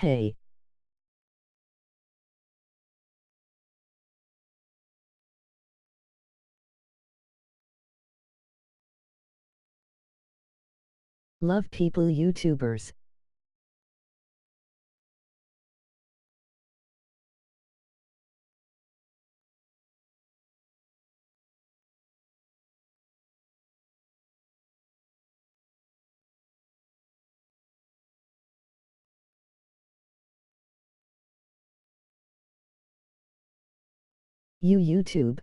Hey. Love people YouTubers. You YouTube.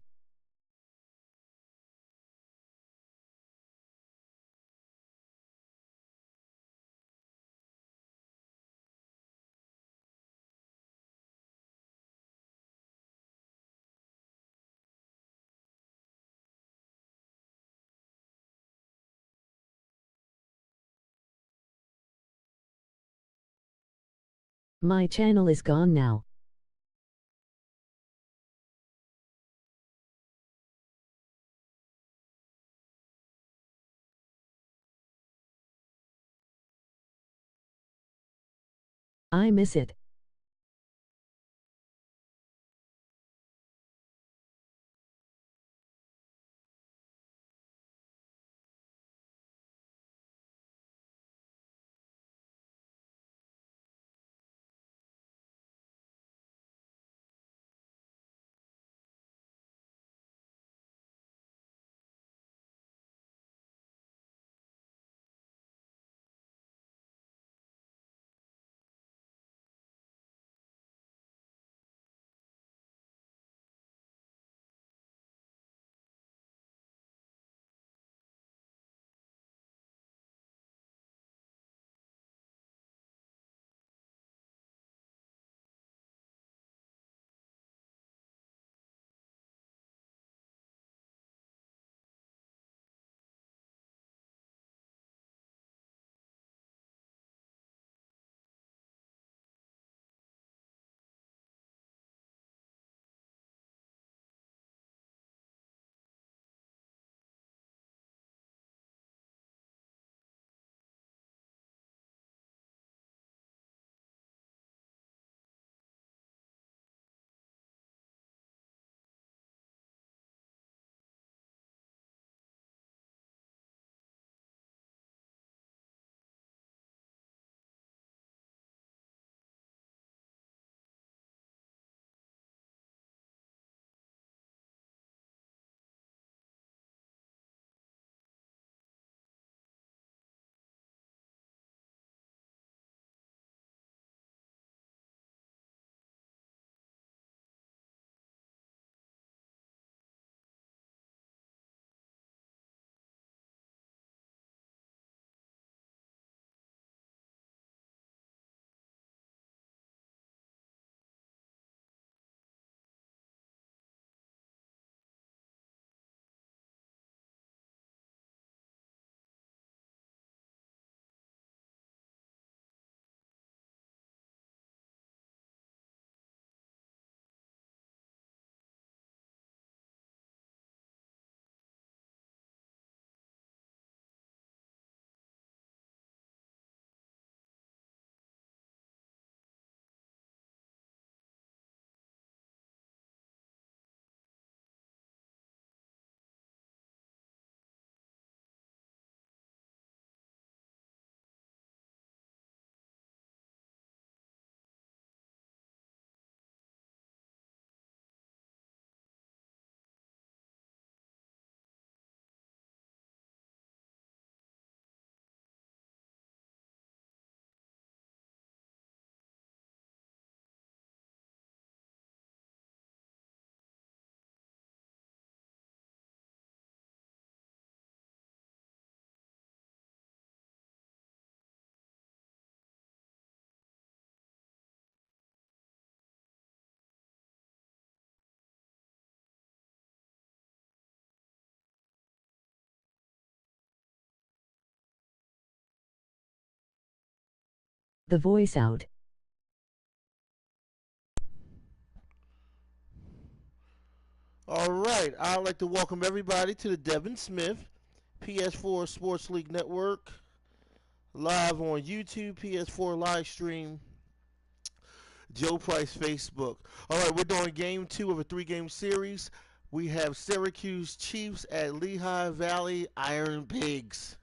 My channel is gone now. I miss it. The voice out. All right, I'd like to welcome everybody to the Devin Smith PS4 Sports League Network, live on YouTube, PS4 live stream, Joe Price Facebook. All right, we're doing game 2 of a 3-game series. We have Syracuse Chiefs at Lehigh Valley Iron Pigs.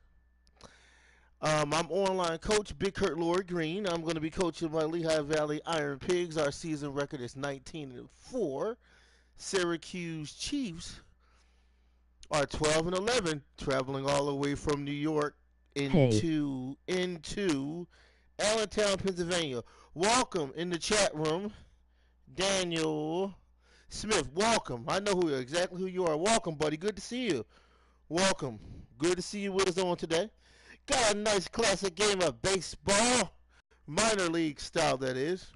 I'm online coach Big Kurt Lord Green. I'm going to be coaching my Lehigh Valley Iron Pigs. Our season record is 19-4. Syracuse Chiefs are 12-11, traveling all the way from New York Hey. into Allentown, Pennsylvania. Welcome in the chat room, Daniel Smith. Welcome. I know exactly who you are. Welcome, buddy. Good to see you. Welcome. Good to see you with us on today. Got a nice classic game of baseball, minor league style, that is.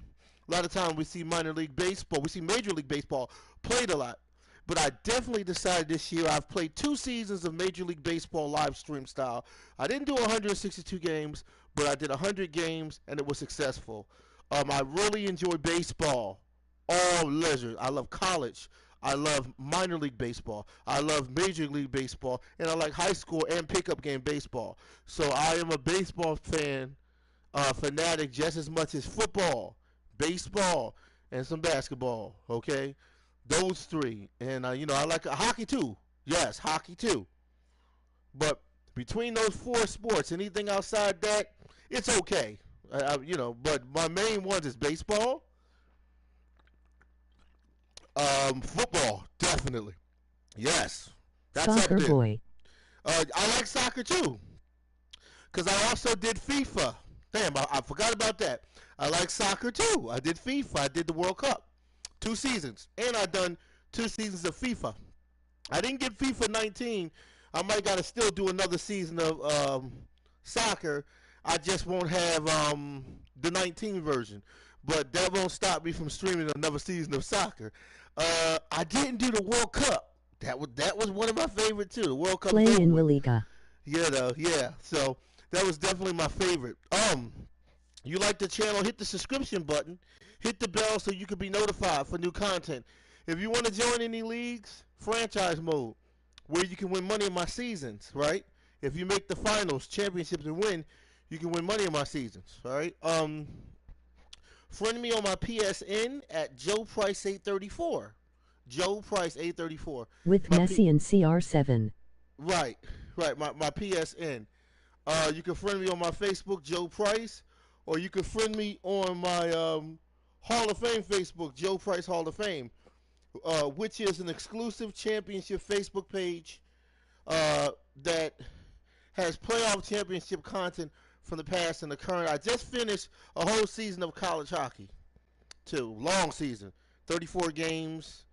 A lot of times we see minor league baseball, we see Major League Baseball played a lot. But I definitely decided this year, I've played 2 seasons of Major League Baseball live stream style. I didn't do 162 games, but I did 100 games, and it was successful. I really enjoy baseball, all leisure. I love college. I love minor league baseball. I love Major League Baseball, and I like high school and pickup game baseball. So I am a baseball fanatic just as much as football, baseball, and some basketball. Okay, those 3, and I like hockey too. Yes, hockey too. But between those 4 sports, anything outside that, it's okay. But my main ones is baseball, football, definitely. Yes, that's up Soccer there. boy. I like soccer too, because I also did FIFA. Damn, I forgot about that. I like soccer too. I did FIFA. I did the World Cup. 2 seasons. And I done 2 seasons of FIFA. I didn't get FIFA 19. I might got to still do another season of soccer. I just won't have the 19 version. But that won't stop me from streaming another season of soccer. I didn't do the World Cup. That was one of my favorite too. The World Cup is Play over in La with. Liga. Yeah. So that was definitely my favorite. You like the channel, hit the subscription button, hit the bell so you can be notified for new content. If you want to join any leagues, franchise mode, where you can win money in my seasons, right? If you make the finals, championships, and win, you can win money in my seasons, all right? Friend me on my PSN at Joe Price 834. Joe Price 834. With My Messi and CR7. right, right. My PSN. You can friend me on my Facebook, Joe Price, or you can friend me on my Hall of Fame Facebook, Joe Price Hall of Fame, which is an exclusive championship Facebook page that has playoff championship content from the past and the current. I just finished a whole season of college hockey, too. Long season, 34 games,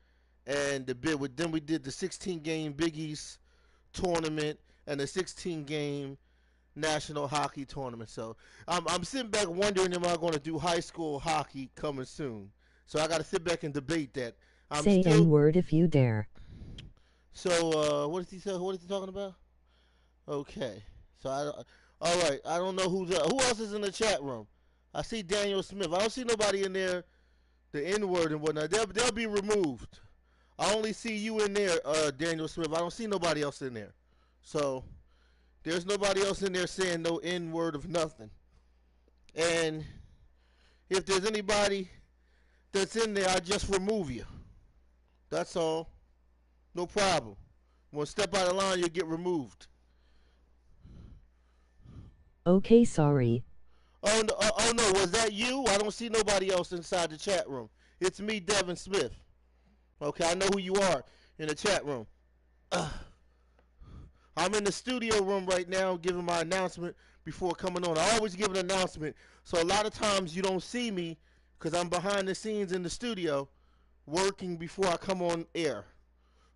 and then we did the 16-game Big East tournament and the 16-game National Hockey Tournament. So I'm sitting back wondering, am I going to do high school hockey coming soon? So I got to sit back and debate that. I'm Say still N-word if you dare. so. What is he say? What is he talking about? Okay. So all right. I don't know who else is in the chat room. I see Daniel Smith. I don't see nobody in there. The N-word and whatnot. They'll be removed. I only see you in there, Daniel Smith. I don't see nobody else in there. So there's nobody else in there saying no N-word of nothing. And if there's anybody that's in there, I just remove you. That's all. No problem. When step out of line, you'll get removed. Okay, sorry. Oh no, was that you? I don't see nobody else inside the chat room. It's me, Devin Smith. Okay, I know who you are in the chat room. I'm in the studio room right now giving my announcement before coming on. I always give an announcement, so a lot of times you don't see me because I'm behind the scenes in the studio working before I come on air.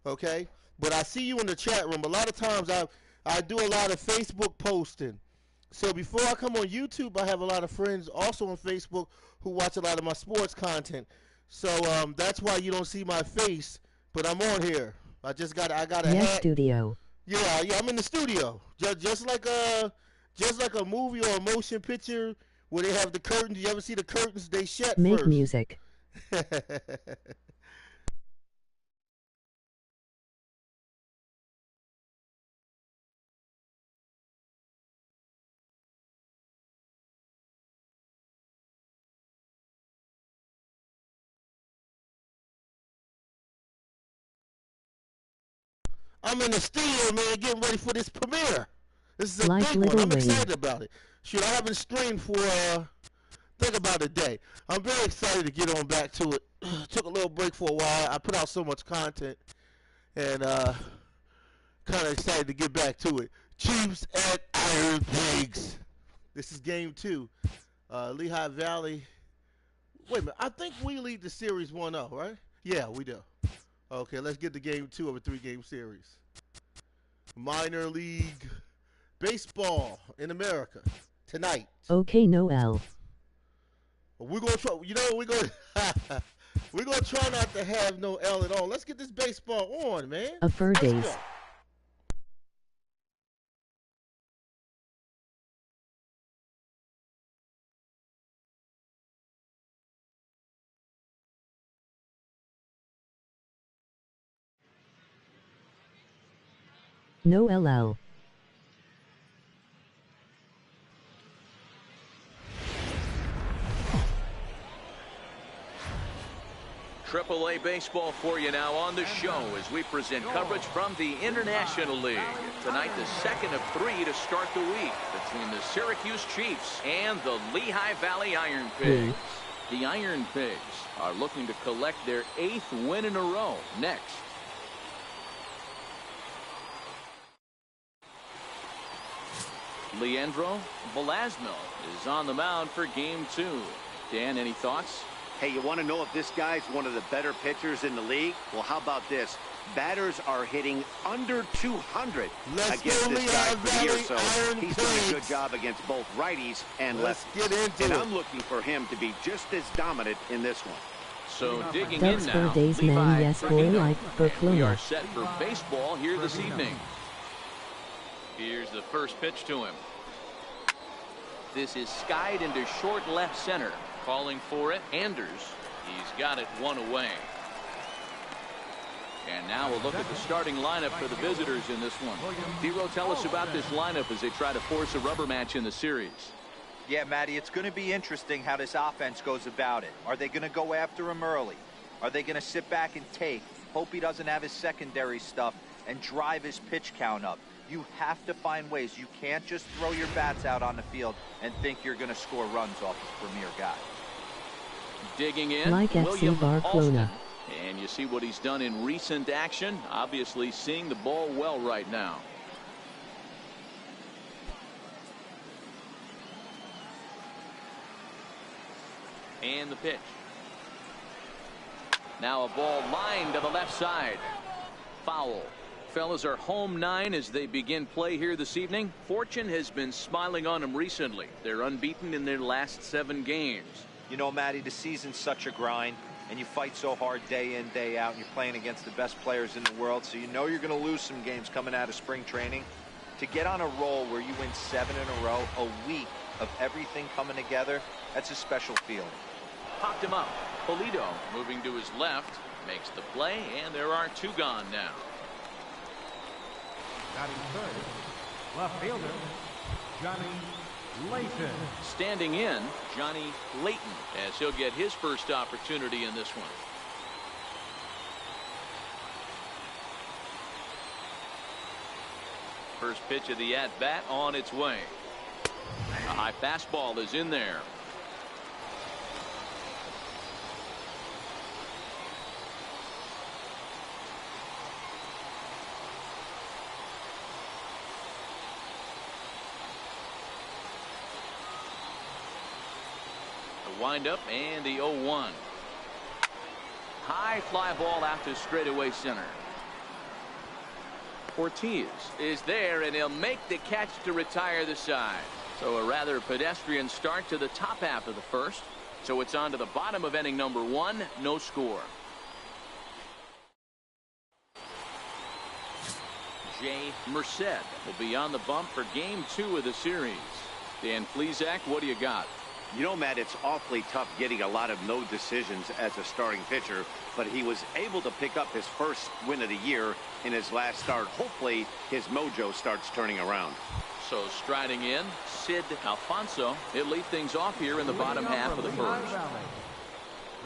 Okay? But I see you in the chat room. A lot of times I do a lot of Facebook posting. So before I come on YouTube, I have a lot of friends also on Facebook who watch a lot of my sports content. So that's why you don't see my face, but I'm on here. I got a Yes, hat. studio. Yeah, I'm in the studio. Just like a movie or a motion picture where they have the curtains. You ever see the curtains? They shut Make first. music. I'm in the studio, man, getting ready for this premiere. This is a Like big one. Little I'm Wayne. excited about it. Shoot, I haven't streamed for think about a day. I'm very excited to get on back to it. Took a little break for a while. I put out so much content, and kind of excited to get back to it. Chiefs at Iron Pigs. This is game 2. Lehigh Valley. Wait a minute. I think we lead the series 1-0, right? Yeah, we do. Okay, let's get to game 2 of a 3-game series. Minor league baseball in America tonight. Okay, Noel. We're gonna try. You know, we're gonna try not to have no L at all. Let's get this baseball on, man. A fur Let's days. go. No LL. AAA baseball for you now on the show as we present coverage from the International League. Tonight, the second of 3 to start the week between the Syracuse Chiefs and the Lehigh Valley Iron Pigs. The Iron Pigs are looking to collect their 8th win in a row next. Leandro Velasquez is on the mound for game 2. Dan, any thoughts? Hey, you want to know if this guy's one of the better pitchers in the league? Well, how about this? Batters are hitting under 200 against this guy for the year, so he's doing a good job against both righties and lefties. And I'm looking for him to be just as dominant in this one. So digging That's in for now, days, man. Yes, boy, like for we are Clona. set for baseball here this evening. Here's the first pitch to him. This is skied into short left center. Calling for it, Anders. He's got it one away. And now we'll look at the starting lineup for the visitors in this one. Zero, tell us about this lineup as they try to force a rubber match in the series. Yeah, Matty, it's going to be interesting how this offense goes about it. Are they going to go after him early? Are they going to sit back and take, hope he doesn't have his secondary stuff, and drive his pitch count up? You have to find ways. You can't just throw your bats out on the field and think you're going to score runs off his premier guy. Digging in, Like FC William Barcelona. Alston. And you see what he's done in recent action. Obviously seeing the ball well right now. And the pitch. Now a ball lined to the left side. Foul. Fellas are home 9 as they begin play here this evening. Fortune has been smiling on them recently. They're unbeaten in their last 7 games. You know, Matty, the season's such a grind, and you fight so hard day in, day out, and you're playing against the best players in the world, so you know you're going to lose some games coming out of spring training. To get on a roll where you win 7 in a row, a week of everything coming together, that's a special feeling. Popped him up. Polito moving to his left, makes the play, and there are 2 gone now. Batting third, left fielder, Johnny Layton. Standing in, Johnny Layton, as he'll get his first opportunity in this one. First pitch of the at-bat on its way. A high fastball is in there. Wind up and the 0-1. High fly ball out to straightaway center. Ortiz is there and he'll make the catch to retire the side. So a rather pedestrian start to the top half of the first. So it's on to the bottom of inning number 1. No score. Jay Merced will be on the bump for game 2 of the series. Dan Plesac, what do you got? You know, Matt, it's awfully tough getting a lot of no decisions as a starting pitcher, but he was able to pick up his first win of the year in his last start. Hopefully, his mojo starts turning around. So striding in, Sid Alfonso. He'll lead things off here in the bottom half of the first.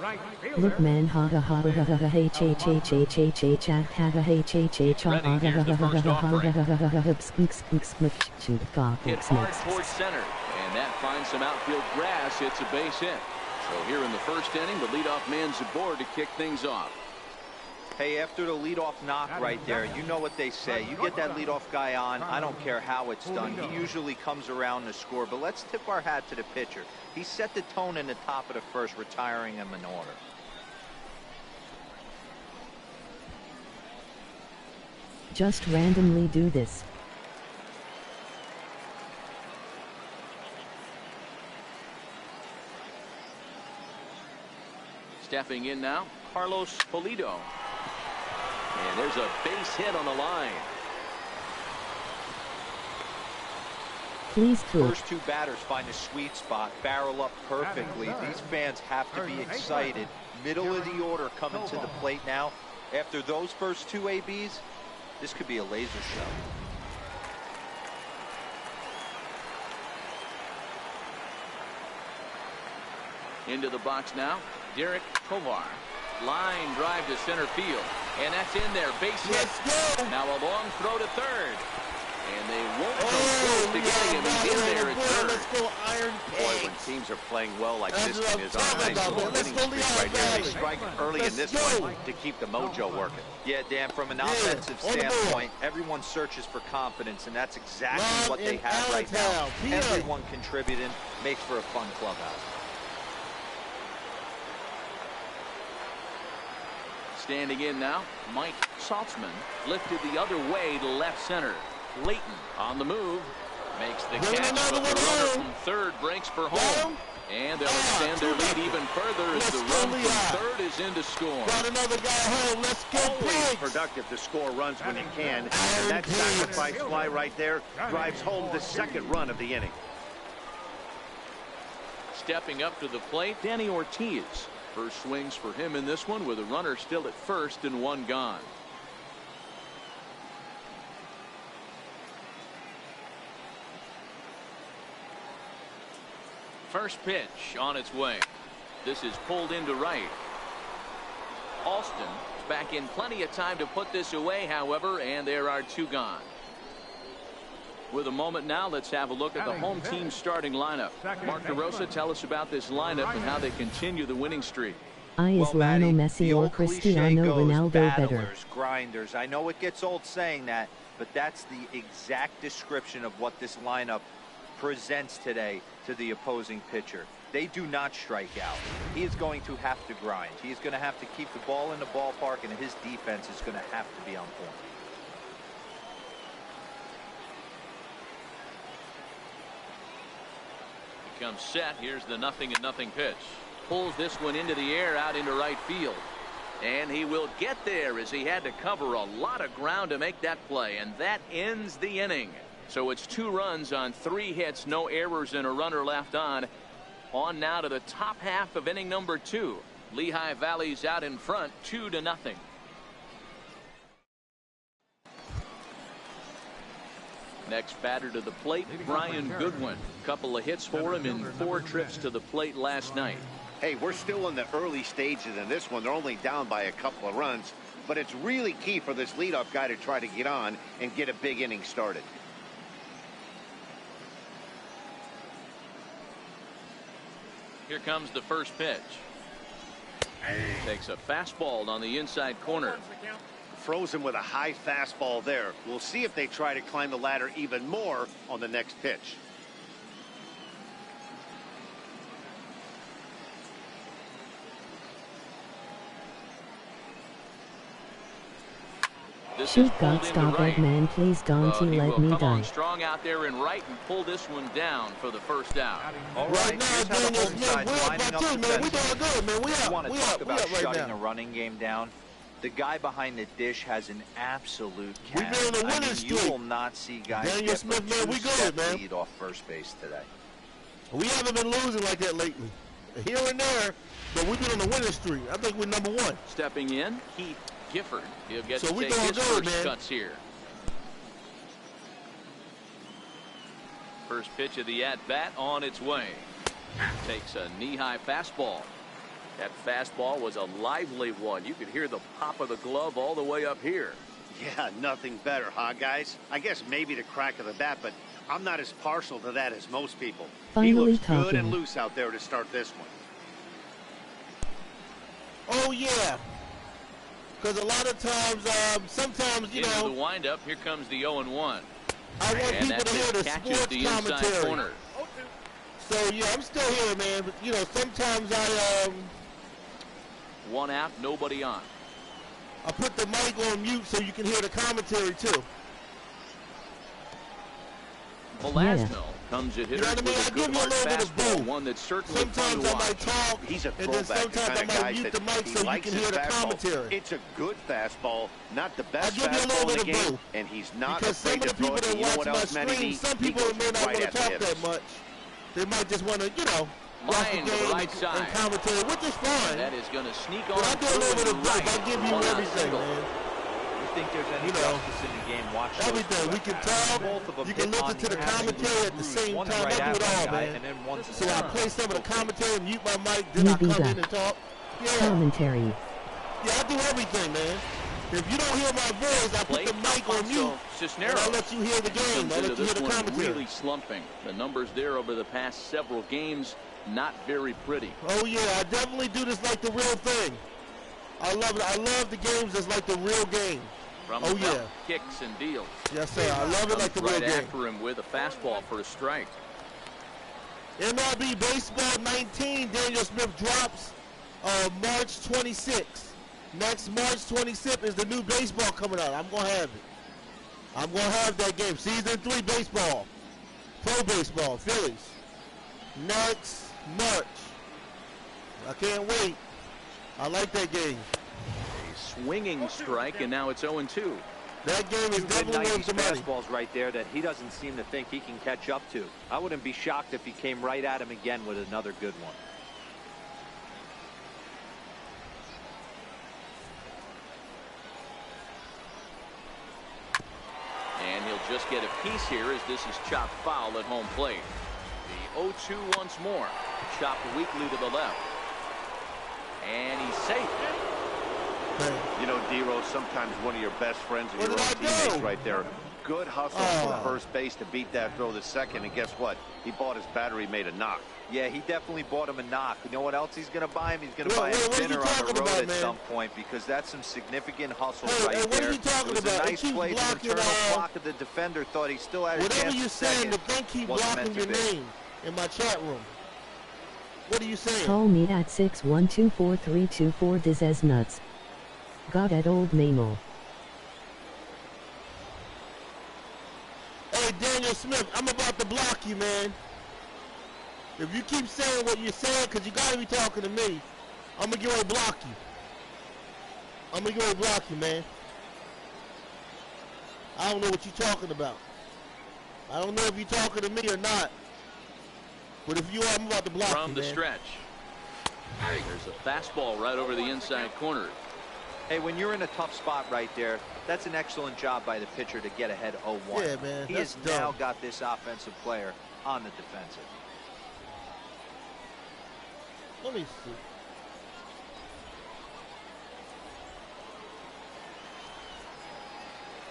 Right fielder. Look man ha ha ha ha ha ha h h h h h h ha ha ha h h h ha ha ha ha ha ha ha squeak squeak squeak shoot cock Hit hard towards center, and that finds some outfield grass. It's a base hit. So here in the first inning, the leadoff man's aboard to kick things off. Hey, after the leadoff knock right there, you know what they say. You get that leadoff guy on, I don't care how it's done. He usually comes around to score, but let's tip our hat to the pitcher. He set the tone in the top of the first, retiring him in order. Just randomly do this. Stepping in now, Carlos Pulido. And there's a base hit on the line. Please cook. First two batters find a sweet spot, barrel up perfectly. These fans have to be excited. Middle of the order coming to the plate now. After those first two ABs, this could be a laser show. Into the box now, Derek Tovar. Line drive to center field. And that's in there. Base hit. Now a long throw to third. And they won't come close to getting him. He's in there at third. Let's go, Iron Boy, when teams are playing well like this one is on a nice little winning streak right there. They strike early in this one to keep the mojo working. Yeah, Dan, from an offensive standpoint, everyone searches for confidence, and that's exactly what they have right now. Everyone contributing makes for a fun clubhouse. Standing in now, Mike Saltzman lifted the other way to left center. Layton on the move, makes the catch, but the runner from third breaks for home. And they'll extend their lead even further as the run from third is in to score. Got another guy home. Let's go, Always productive to score runs when you can. And that sacrifice fly right there drives home the second run of the inning. Stepping up to the plate, Danny Ortiz. First swings for him in this one with a runner still at first and one gone. First pitch on its way. This is pulled into right. Alston is back in plenty of time to put this away, however, and there are two gone. With a moment now, let's have a look at the home team starting lineup. Mark DeRosa, tell us about this lineup and how they continue the winning streak. Is Lionel Messi or Cristiano Ronaldo better? Grinders. I know it gets old saying that, but that's the exact description of what this lineup presents today to the opposing pitcher. They do not strike out. He is going to have to grind. He is going to have to keep the ball in the ballpark, and his defense is going to have to be on point. Comes set. Here's the 0-0 pitch. Pulls this one into the air out into right field. And he will get there as he had to cover a lot of ground to make that play. And that ends the inning. So it's 2 runs on 3 hits, no errors, and a runner left on. On now to the top half of inning number 2. Lehigh Valley's out in front 2-0. Next batter to the plate, Brian Goodwin. Couple of hits for him in 4 trips to the plate last night. Hey, we're still in the early stages in this one. They're only down by a couple of runs, but it's really key for this leadoff guy to try to get on and get a big inning started. Here comes the first pitch. Takes a fastball on the inside corner. Throws him with a high fastball there. We'll see if they try to climb the ladder even more on the next pitch. Shoot God, stop it, man, please don't you let me die. Strong out there in right and pull this one down for the first out. All right, here's how the home side's lining up defensively. You want to talk about shutting a running game down? The guy behind the dish has an absolute cannon. You will not see guys get from 2-step lead off first base today. We haven't been losing like that lately. Here and there, but we've been on the winning streak. I think we're number 1. Stepping in, Keith Gifford. He'll get to take his first cuts here. First pitch of the at-bat on its way. Takes a knee-high fastball. That fastball was a lively one. You could hear the pop of the glove all the way up here. Yeah, nothing better, huh, guys? I guess maybe the crack of the bat, but I'm not as partial to that as most people. Finally he looks talking. good and loose out there to start this one. Oh, yeah. Because a lot of times, sometimes, you know. Into the windup, here comes the 0-1. I want And people to hear the catches sports the inside commentary. corner. So, yeah, I'm still here, man. But, you know, sometimes I 1 out, nobody on. I put the mic on mute so you can hear the commentary, too. Velasquez comes at hitter You know what I mean? with I a good give you a hard little bit of fastball, both. one that's certainly fun Sometimes to I watch. might talk, He's a and then throwback, the sometimes kind I of might guy mute that the mic he so you likes can his hear the fastball. commentary. It's a good fastball, not the best give you a little fastball in bit the of game, both. and he's not Because some afraid of to the throw people it. that You know watch what my else, Manny? stream, some He people goes may not right want to at the talk hitters. that much. They might just want to, you know, watch the Line to the game right and side. commentary, which is fine. That is going to sneak on But I do a little bit of both. right. I give you 1 out everything, single. man. You think there's any You know, justice in the game? Watch those Everything. two We at can bats. talk. Both of them You can hit on listen to the absolute commentary at the cruise. same One time. right I do at it one all, guy, man. and then one's So I play some of the commentary, mute my mic, then You I be come that. in and talk. Yeah. Commentary. Yeah, I do everything, man. If you don't hear my voice, I put the mic on mute, and I let you hear the game. I let you hear the commentary. Really slumping. The numbers there over the past several games, not very pretty. Oh, yeah, I definitely do this like the real thing. I love it. I love the games that's like the real game. From Oh, the yeah. belt, kicks and deals. Yes, sir. I love it like the real Right game. after him with a fastball for a strike. MLB Baseball 19, Daniel Smith drops March 26th. Next March 26th is the new baseball coming out. I'm going to have it. I'm going to have that game. Season 3 baseball. Pro baseball. Phillies. Next March. I can't wait. I like that game. A swinging strike, and now it's 0-2. That game is Two good definitely 90s worth the money. fastballs right there that he doesn't seem to think he can catch up to. I wouldn't be shocked if he came right at him again with another good one. And he'll just get a piece here as this is chopped foul at home plate. The 0-2 once more. Chopped weakly to the left. And he's safe. You know, D-Rose, sometimes one of your best friends are What your did own I teammates do? right there. Good hustle from first base to beat that throw to second, and guess what? He bought his battery, made a knock. Yeah, he definitely bought him a knock. You know what else he's going to buy him? He's going to buy What him are you dinner on the talking road about, at man? some point, because that's some significant hustle Hey, right what there. are you talking It was about? a It nice keeps play to blocking, return a block of the defender. Thought he still had a Whatever chance you're at saying, the second. thing keep Wasn't blocking meant your to be. name in my chat room. What are you saying? Call me at 6124324. This is nuts. Got that old Mamel. Hey, Daniel Smith, I'm about to block you, man. If you keep saying what you're saying, because you got to be talking to me, I'm going to get ready to block you. I'm going to get ready to block you, man. I don't know what you're talking about. I don't know if you're talking to me or not. But if you are, I'm about to block From you, the man. stretch. There's a fastball right over the inside corner. Hey, when you're in a tough spot right there, that's an excellent job by the pitcher to get ahead 0-1. Yeah, man, He that's has now dumb. got this offensive player on the defensive. Let me see.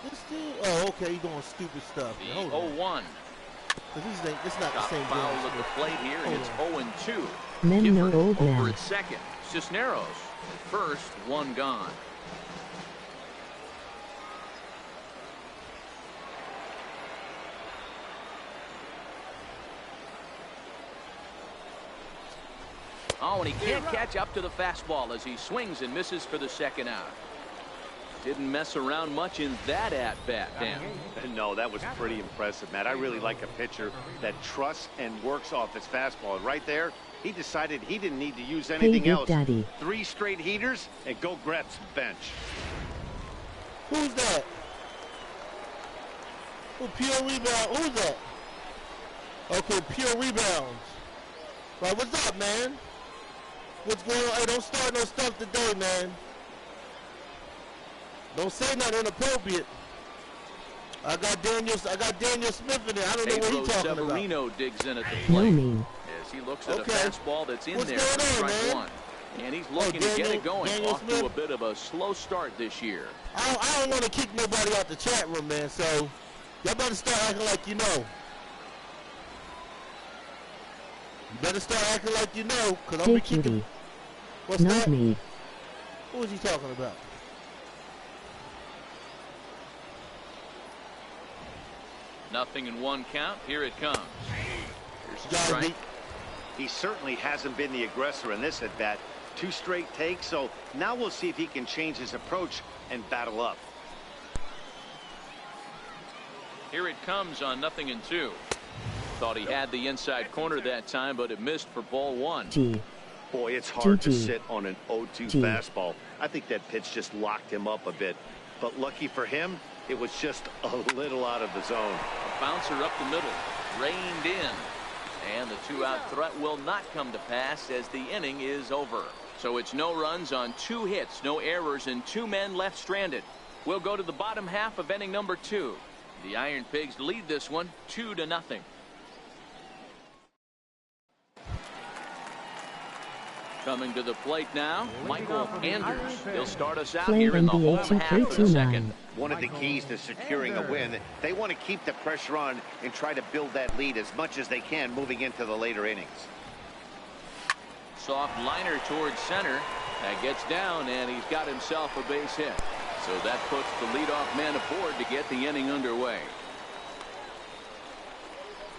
This dude, oh, okay, he's doing stupid stuff. The Hold on. 0-1. This not the Got same foul game. at the plate here, and it's 0-2. Men no Gifford old over man. at second. Cisneros at first, one gone. Oh, and he can't catch up to the fastball as he swings and misses for the second out. Didn't mess around much in that at-bat, Dan. No, that was pretty impressive, Matt. I really like a pitcher that trusts and works off his fastball. And right there, he decided he didn't need to use anything Big else. Daddy. 3 straight heaters and go grab some bench. Who's that? Oh, pure rebound. Who's that? Okay, pure rebounds. Right, what's up, man? What's going on? Hey, don't start no stuff today, man. Don't say nothing inappropriate. I got Daniel Smith in there. I don't know what Pedro he's talking about. Severino digs in at the No plate mean. as he looks at Okay. a fastball that's in What's there going for on, strike man? one. And he's looking to get it going. Off to a bit of a slow start this year. I don't want to kick nobody out the chat room, man, so y'all better start acting like you know. You better start acting like you know, because I'm going to kick you. What's Not that? me. What was he talking about? Nothing in one count. Here it comes. Here's a strike. He certainly hasn't been the aggressor in this at bat. 2 straight takes, so now we'll see if he can change his approach and battle up. Here it comes on 0-2. Thought he had the inside corner that time, but it missed for ball 1. Boy, it's hard to sit on an 0-2 fastball. I think that pitch just locked him up a bit. But lucky for him, it was just a little out of the zone. A bouncer up the middle, reined in. And the 2-out threat will not come to pass as the inning is over. So it's no runs on 2 hits, no errors, and 2 men left stranded. We'll go to the bottom half of inning number 2. The Iron Pigs lead this one 2-0. Coming to the plate now, Michael Andrews. He'll start us out here in the home half of the second. One of the keys to securing a win, they want to keep the pressure on and try to build that lead as much as they can moving into the later innings. Soft liner towards center. That gets down, and he's got himself a base hit. So that puts the leadoff man aboard to get the inning underway.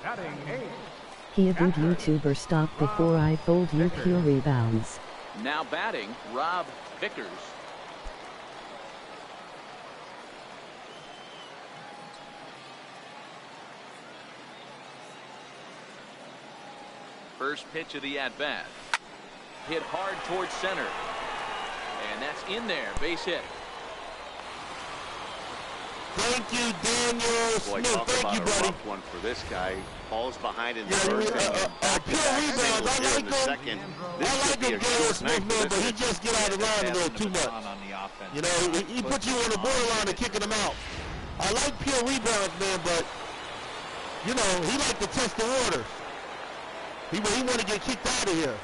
Batting 8. He a good YouTuber. Stop before I fold you. Pure rebounds. Now batting, Rob Vickers. First pitch of the at-bat. Hit hard towards center. And that's in there. Base hit. Thank you, Daniel Boy, Smith. talk Thank about you, a buddy. rough one for this guy. Falls behind in the Yeah, first inning. pure rebounds. I like in the second. I This like could be him, a Daniel short Smith, night for man, this but he guy. just get out of line a little too much. You know, he put you on the borderline of kicking him out. I like pure rebounds, man, but, you know, he like to test the water. He want to get kicked out of here.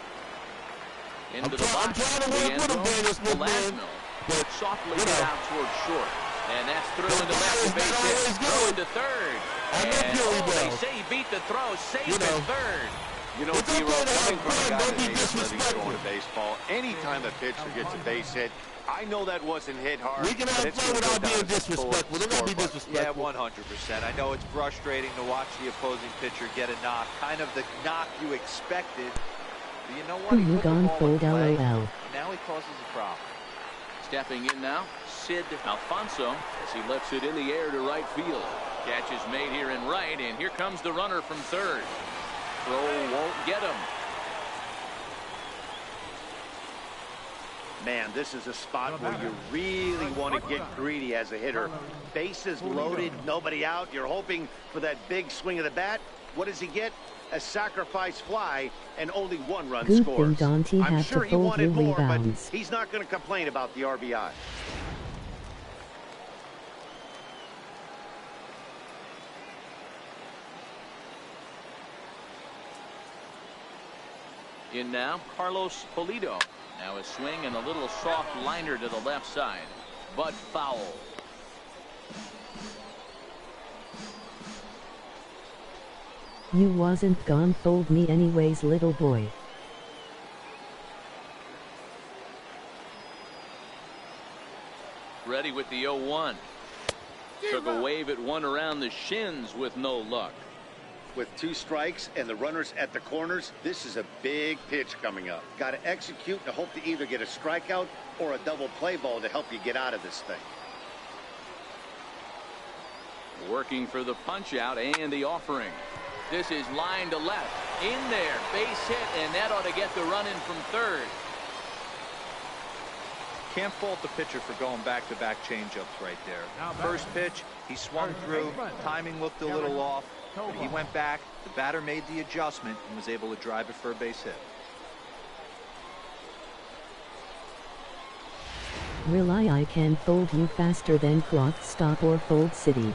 Into I'm trying to work with him, Daniel Smith, man. But, softly you know, get out towards short. And that's through into left base hit. Throw into third. I know pure They rebounds. say he beat the throw. Safe You know. at third. You know, It's okay Zero, to have coming from a fun, guy don't be that hates letting go disrespectful. in baseball, anytime a pitcher gets a base hit, I know that wasn't hit hard. We can but have it's fun gonna go without down being as a disrespectful. Don't gotta be scorebook. disrespectful. Yeah, 100%. I know it's frustrating to watch the opposing pitcher get a knock, kind of the knock you expected. But you know what? He put the Gone ball in fold play. LOL. Now he causes a problem. Stepping in now, Sid Alfonso as he lifts it in the air to right field. Catch is made here in right, and here comes the runner from third. Throw won't get him. Man, this is a spot where you really want to get greedy as a hitter. Bases loaded, nobody out. You're hoping for that big swing of the bat. What does he get? A sacrifice fly, and only 1 run Good scores. thing Dante I'm had sure to he fold wanted your more, but rebounds. he's not going to complain about the RBI. In now, Carlos Pulido. Now a swing and a little soft liner to the left side. But foul. You wasn't gone fold me anyways, little boy. Ready with the 0-1. Took a wave at one around the shins with no luck. With 2 strikes and the runners at the corners, this is a big pitch coming up. Got to execute and hope to either get a strikeout or a double play ball to help you get out of this thing. Working for the punch out and the offering. This is line to left. In there. Base hit, and that ought to get the run in from third. Can't fault the pitcher for going back-to-back changeups right there. First pitch, he swung through. Timing looked a little off, but he went back. The batter made the adjustment and was able to drive it for a base hit. Rely I can fold you faster than clock stop or fold city.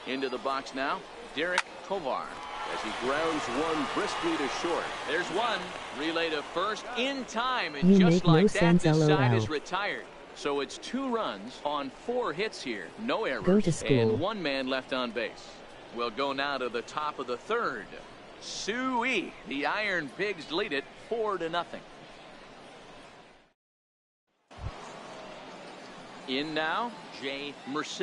Into the box now, Derek Tovar as he grounds one briskly to short. There's one. Relay to first in time, and You just make like no that, sense, this side LOL. is retired. So it's 2 runs on 4 hits here. No errors. Go to school. And 1 man left on base. We'll go now to the top of the 3rd. Suey. The Iron Pigs lead it 4-0. In now, Jay Merced.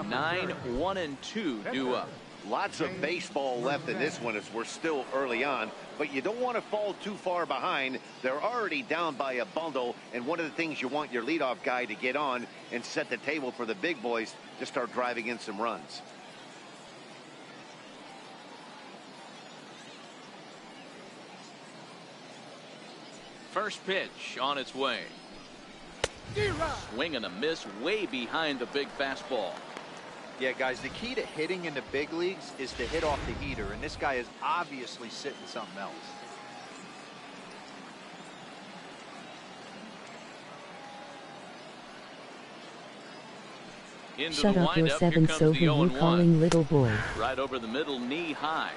9-1-2 due up. Lots of baseball left in this one as we're still early on, but you don't want to fall too far behind. They're already down by a bundle, and one of the things you want your leadoff guy to get on and set the table for the big boys to start driving in some runs. First pitch on its way. Swing and a miss way behind the big fastball. Yeah, guys, the key to hitting in the big leagues is to hit off the heater, and this guy is obviously sitting something else. Into Shut the up, your windup. Here 7 comes so the who you 0-1. calling little boy? Right over the middle, knee high.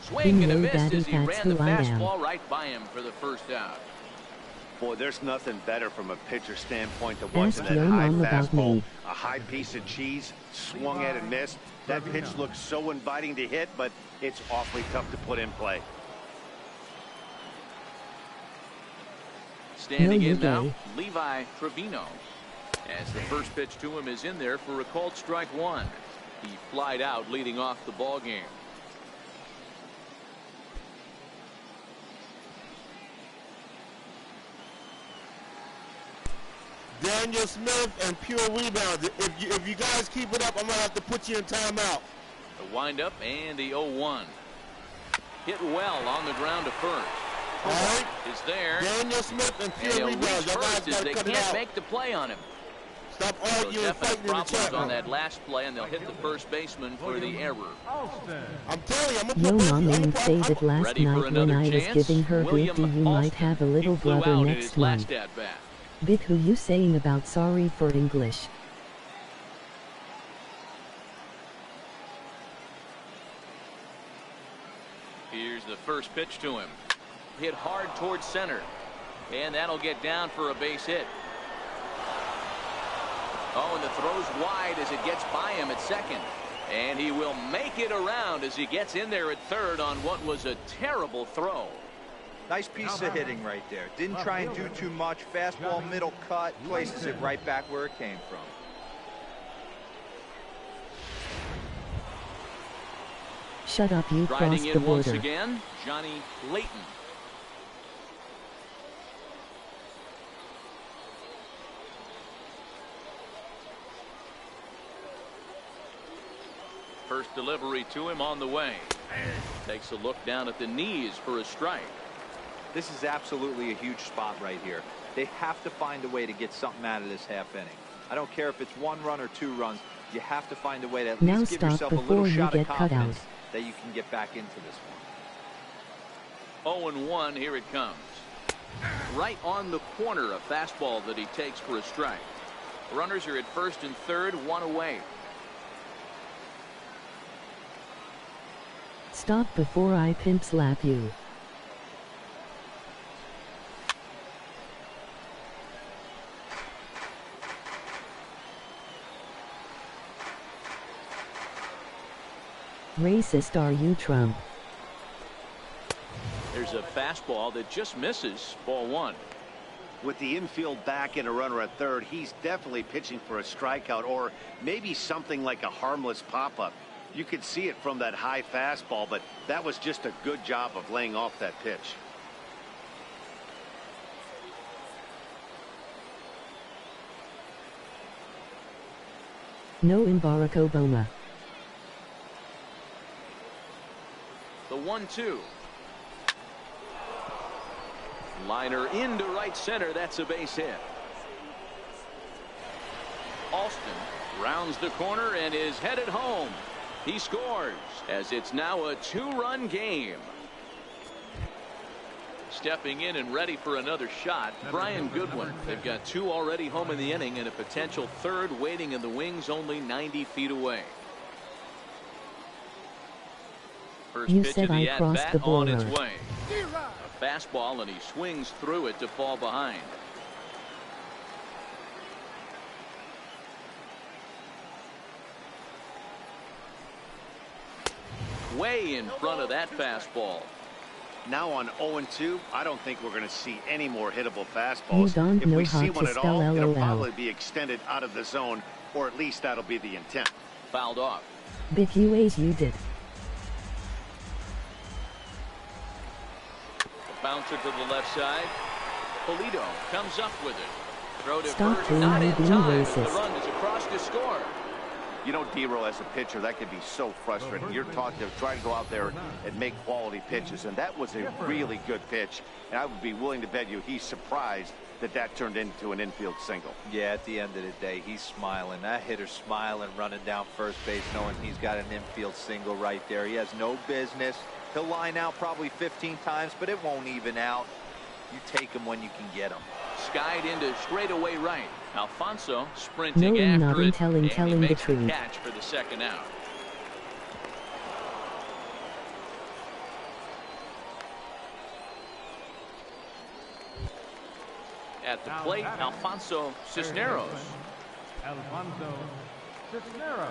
Swing and a Hey, miss Daddy, as he that's ran the who I am. fastball right by him for the first out. Boy, there's nothing better from a pitcher standpoint to Ask watching that your high mom about fastball. me. A high piece of cheese, swung at and missed. That pitch looks so inviting to hit, but it's awfully tough to put in play. Standing No, in you now, gay. Levi Trevino. As the first pitch to him is in there for a called strike 1. He flied out leading off the ball game. Daniel Smith and pure rebound. If you guys keep it up, I'm going to have to put you in timeout. The windup and the 0-1. Hit well on the ground to first. All right. Is there. Daniel Smith and And pure he'll rebound. reach Y'all guys first as got they to cut it can't out. make the play on him. Stop So arguing and definite fighting in the problems chat on room. that last play, and they'll hit the first baseman for the error. Alston. I'm telling you, I'm Yo, going to mom ain't say that last Ready for night when another I was chance? giving her William gift. You might Alston. have a little He flew brother out in next his last month. at-bat. Bit who you saying about sorry for English? Here's the first pitch to him. Hit hard towards center. And that'll get down for a base hit. Oh, and the throw's wide as it gets by him at second. And he will make it around as he gets in there at third on what was a terrible throw. Nice piece of hitting right there. Didn't try and do too much. Fastball, middle cut, places it right back where it came from. Shut up, you Riding crossed the in once border. again, Johnny Layton. First delivery to him on the way. Takes a look down at the knees for a strike. This is absolutely a huge spot right here. They have to find a way to get something out of this half inning. I don't care if it's 1 run or 2 runs. You have to find a way to at Now least give stop yourself a before little you shot of get cut confidence out. that you can get back into this one. 0-1, here it comes. Right on the corner, a fastball that he takes for a strike. Runners are at first and third, 1 away. Stop before I pimp slap you. Racist are you, Trump? There's a fastball that just misses. Ball 1. With the infield back and a runner at third, he's definitely pitching for a strikeout or maybe something like a harmless pop-up. You could see it from that high fastball, but that was just a good job of laying off that pitch. No in Barack Obama. The 1-2. Liner into right center. That's a base hit. Alston rounds the corner and is headed home. He scores as it's now a 2-run game. Stepping in and ready for another shot, Brian Goodwin. They've got 2 already home in the inning and a potential 3rd waiting in the wings only 90 feet away. First You pitch said of the I crossed at-bat the on its border. way. A fastball, and he swings through it to fall behind. Way in front of that fastball. Now on 0-2, I don't think we're going to see any more hittable fastballs. You don't if know we how see to one at spell all, it'll LOL. probably be extended out of the zone, or at least that'll be the intent. Fouled off. Big UAs you did. Bouncer to the left side. Polito comes up with it. Throw to Stop first, being not in being time. racist. The run is across to score. You know, D-Roll, as a pitcher, that could be so frustrating. You're trying to go out there and make quality pitches, and that was a really good pitch. And I would be willing to bet you he's surprised that turned into an infield single. Yeah, at the end of the day, he's smiling. That hitter's smiling, running down first base, knowing he's got an infield single right there. He has no business. He'll line out probably 15 times, but it won't even out. You take him when you can get him. Skied into straightaway right. Alfonso sprinting No, I'm after not it, telling and he the makes the truth. catch for the 2nd out. At the plate, Alfonso Cisneros. Alfonso Cisneros.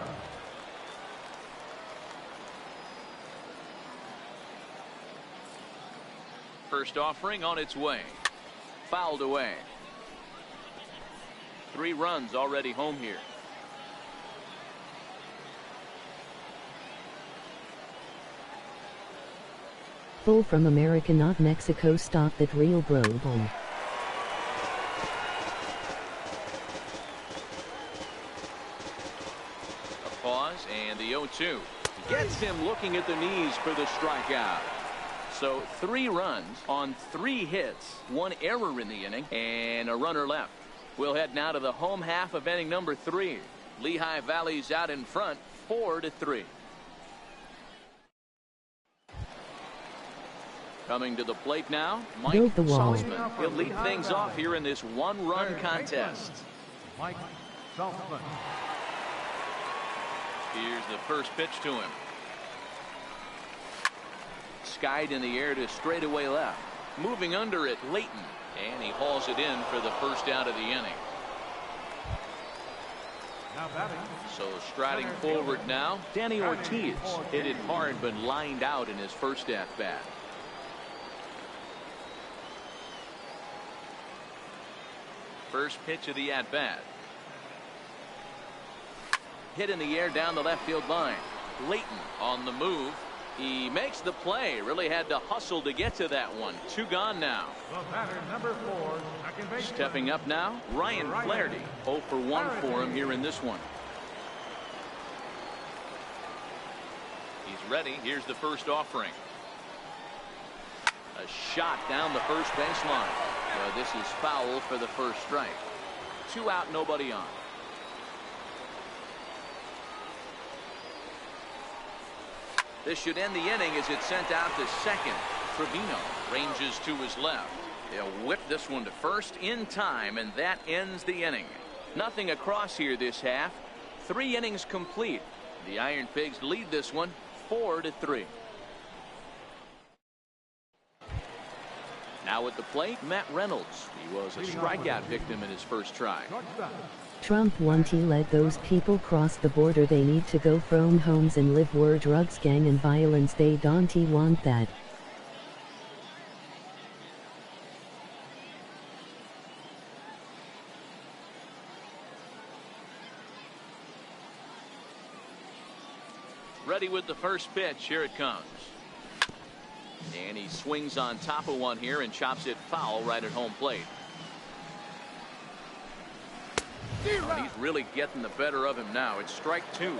First offering on its way. Fouled away. 3 runs already home here. Full from America, not Mexico. Stop that real bro. Boom. A pause and the 0-2. Gets him looking at the knees for the strikeout. So 3 runs on 3 hits, 1 error in the inning, and a runner left. We'll head now to the home half of inning number 3. Lehigh Valley's out in front, 4-3. Coming to the plate now, Mike Build the wall. Saltzman. He'll lead things off here in this 1-run contest. Mike Saltzman. Here's the first pitch to him. Skied in the air to straightaway left. Moving under it, Leighton. And he hauls it in for the first out of the inning. Now batting. So striding forward now, Danny Ortiz hit it hard but lined out in his first at-bat. First pitch of the at-bat. Hit in the air down the left field line. Leighton on the move. He makes the play. Really had to hustle to get to that one. 2 gone now. The batter, number 4, second baseman. Stepping up now, Ryan Flaherty. 0 for 1 for him here in this one. He's ready. Here's the first offering. A shot down the first baseline. Well, this is foul for the first strike. 2 out, nobody on. This should end the inning as it's sent out to second. Trevino ranges to his left. They'll whip this one to first in time, and that ends the inning. Nothing across here this half. 3 innings complete. The Iron Pigs lead this one 4-3. Now at the plate, Matt Reynolds. He was a strikeout victim in his first try. Trump want to let those people cross the border. They need to go from homes and live where drugs, gang and violence. They don't want that. Ready with the first pitch. Here it comes. And he swings on top of one here and chops it foul right at home plate. He's really getting the better of him now. It's strike 2.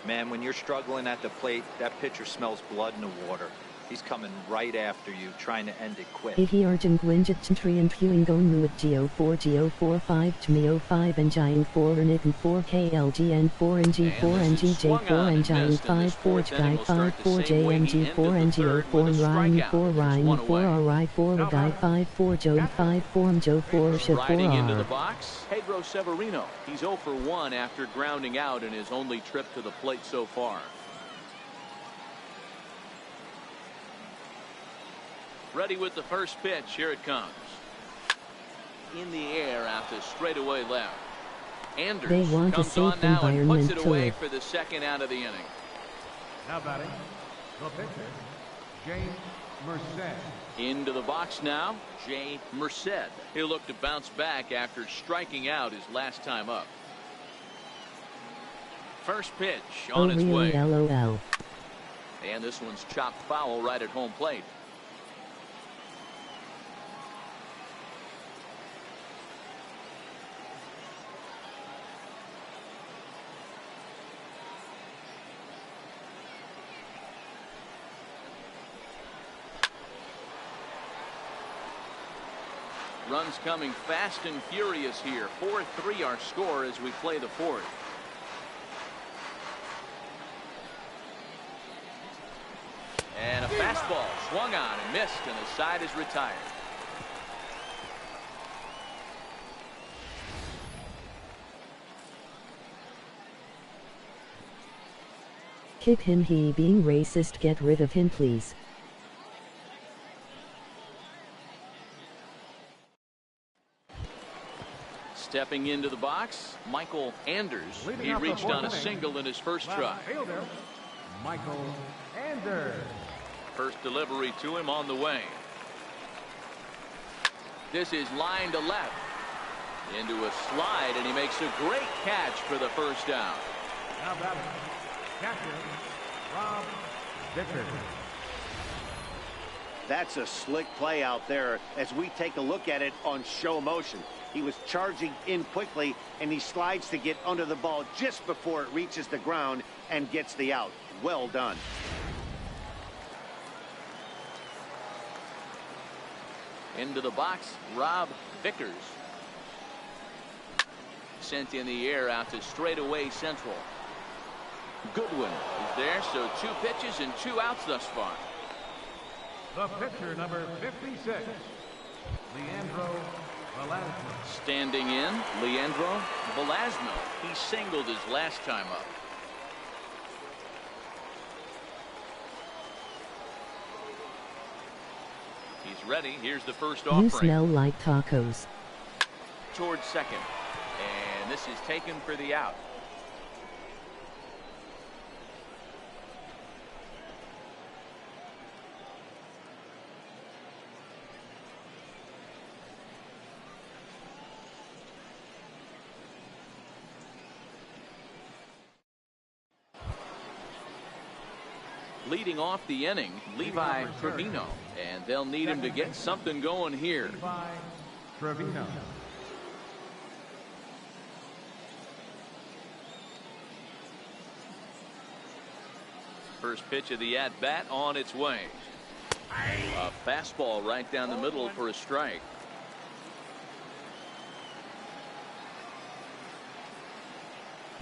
Man, when you're struggling at the plate, that pitcher smells blood in the water. He's coming right after you, trying to end it quick. Ihi Arjun Gwinjit Chintri and Puing Gon Muat Geo4 Geo45 Tmeo5 and Giant 4 Ernit and 4 KLGN 4 and G4 and GJ4 and Giant 5 Forge Guy 5 4 JMG4 and Geo4 Ryan 4 Ryan 4 RI 4 Guy 5 4 Joe 5 4 Joe 4 Ship 4 Riding into the R. box, Pedro Severino. He's 0 for 1 after grounding out in his only trip to the plate so far. Ready with the first pitch. Here it comes. In the air out to straightaway left. Anders They want a comes safe on now and puts environment it to away live. for the second out of the inning. Now batting, the pitcher, James Merced. Into the box now, Jay Merced. He'll look to bounce back after striking out his last time up. First pitch on its way. LOL. And this one's chopped foul right at home plate. Runs coming fast and furious here. 4-3 our score as we play the fourth. And a fastball swung on and missed, and the side is retired. Kick him, he being racist, get rid of him please. Stepping into the box, Michael Anders. Leading He off the reached fourth on a inning, single in his first left try. fielder, Michael Anders. First delivery to him on the way. This is line to left. Into a slide, and he makes a great catch for the first down. Now batting, catcher, Rob Vickers. That's a slick play out there as we take a look at it on show motion. He was charging in quickly, and he slides to get under the ball just before it reaches the ground and gets the out. Well done. Into the box, Rob Vickers. Sent in the air out to straightaway central. Goodwin is there, so 2 pitches and 2 outs thus far. The pitcher, number 56, Leandro Velasquez. Standing in, Leandro Velasquez. He singled his last time up. He's ready. Here's the first offering. You smell like tacos. Towards second. And this is taken for the out. Leading off the inning, Levi Trevino, and they'll need him to get something going here. Levi Trevino. First pitch of the at-bat on its way. A fastball right down the middle for a strike.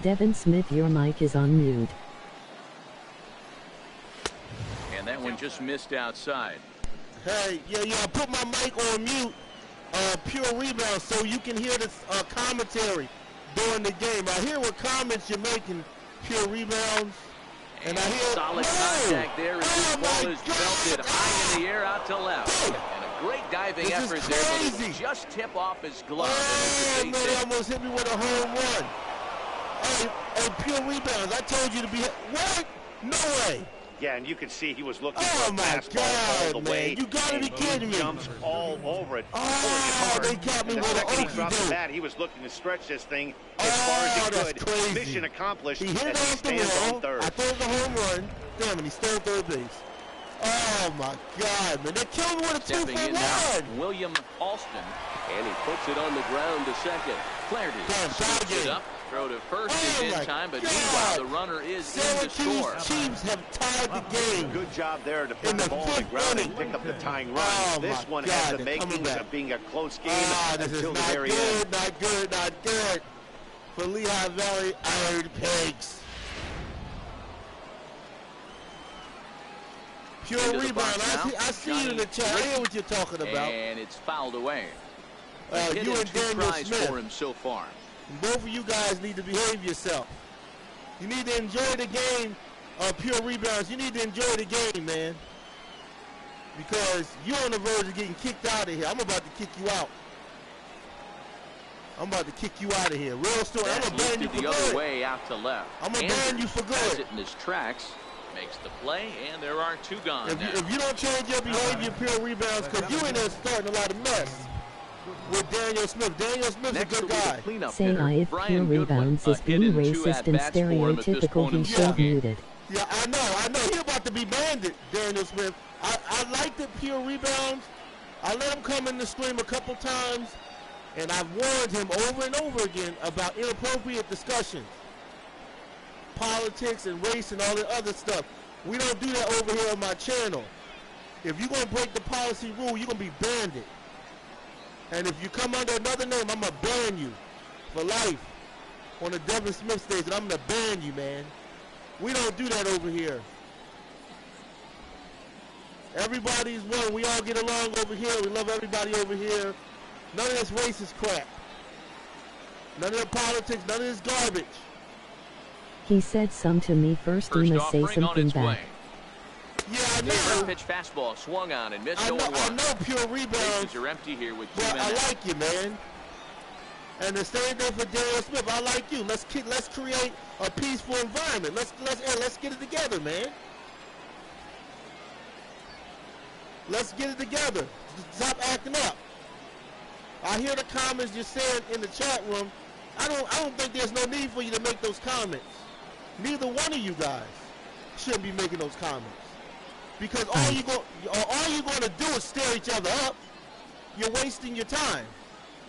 Devin Smith, your mic is on mute. And that one just missed outside. Hey, yeah, I put my mic on mute, pure rebound, so you can hear the commentary during the game. I hear what comments you're making, pure rebounds, and I hear solid contact there as this ball is belted high in the air out to left. And a great diving effort there, but it just tip off his glove. Oh, And man, it's a he almost hit me with a home run. Hey, pure rebounds, I told you to be, what? No way. Yeah, and you can see he was looking Oh for a my fastball all God, the way. man. You gotta be kidding me. Jumps all over it. Oh, they got me And the with an second he okey dropped the doke. bat, he was looking to stretch this thing as far as he that's could. crazy. Mission accomplished He hit it as he off the stands wall. on third. I thought it was a home run. Damn it, he stole third base. Oh my God, man. They killed me with a stepping in now, 2-for-1. William Alston, and he puts it on the ground to second. Flaherty Damn, scoops foul it game. up, Throw to first is in time, but meanwhile the runner is in to score. Chiefs have tied the game. Good job there to put the ball on the ground and pick up the tying run. This one has the makings of being a close game until the very end. Not good, not good for Lehigh Valley Iron Pigs. Pure rebound. I see you in the chat. I hear what you're talking about. And it's fouled away. You and Daniel Smith. For him so far. Both of you guys need to behave yourself. You need to enjoy the game of pure rebounds. You need to enjoy the game, man. Because you're on the verge of getting kicked out of here. I'm about to kick you out. I'm about to kick you out of here. Real story. I'm going to ban you for good. The other way out to left. I'm going to ban you for good. It in his tracks. Makes the play, and there are two gone now. If you don't change your behavior, pure rebounds, because you in there starting a lot of mess with Daniel Smith. Daniel Smith's a good guy. Say I if pure rebounds is being racist and stereotypical, he should muted. Yeah, I know. He about to be banned, Daniel Smith. I like the pure rebounds. I let him come in the stream a couple times, and I've warned him over and over again about inappropriate discussions. Politics and race and all the other stuff. We don't do that over here on my channel. If you're going to break the policy rule, you're going to be banned. And if you come under another name, I'm going to ban you for life on the Devin Smith stage, and I'm going to ban you, man. We don't do that over here. Everybody's one. We all get along over here. We love everybody over here. None of this racist crap. None of the politics, none of this garbage. He said some to me first. He must say something back. Yeah, I know. Pitch fastball swung on and missed. I know pure rebounds. Bases are empty here with 2 minutes. minutes. I like you, man. And the same thing for Daniel Smith. I like you. Let's create a peaceful environment. Let's get it together, man. Let's get it together. Stop acting up. I hear the comments you're saying in the chat room. I don't think there's no need for you to make those comments. Neither one of you guys shouldn't be making those comments. Because all you're going to do is stare each other up. You're wasting your time.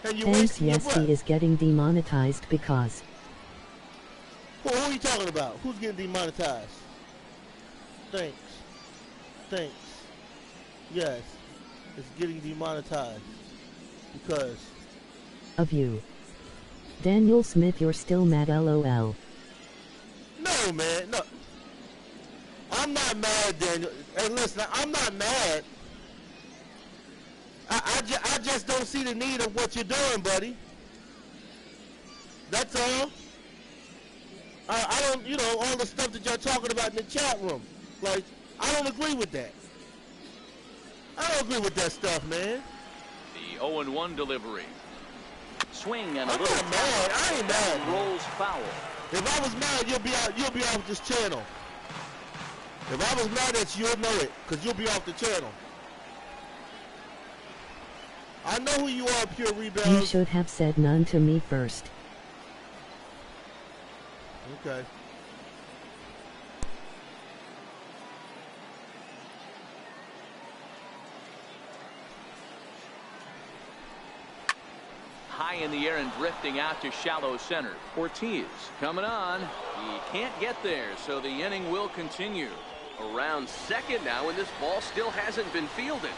And you're wasting your breath. He is getting demonetized because... Who are you talking about? Who's getting demonetized? Thanks. Yes, it's getting demonetized. Because... of you. Daniel Smith, you're still mad, LOL. No, man, no. I'm not mad, Daniel. Hey, listen, I'm not mad. I just don't see the need of what you're doing, buddy. That's all. I don't, all the stuff that y'all talking about in the chat room. Like, I don't agree with that. I don't agree with that stuff, man. The 0-1 delivery. Swing and a I'm little not mad. I ain't mad. Rolls foul. If I was mad, you'll be off this channel. If I was mad at you, you'll know it, because you'll be off the channel. I know who you are, pure rebounds. You should have said none to me first. Okay. High in the air and drifting out to shallow center. Ortiz coming on. He can't get there, so the inning will continue. Around second now, and this ball still hasn't been fielded.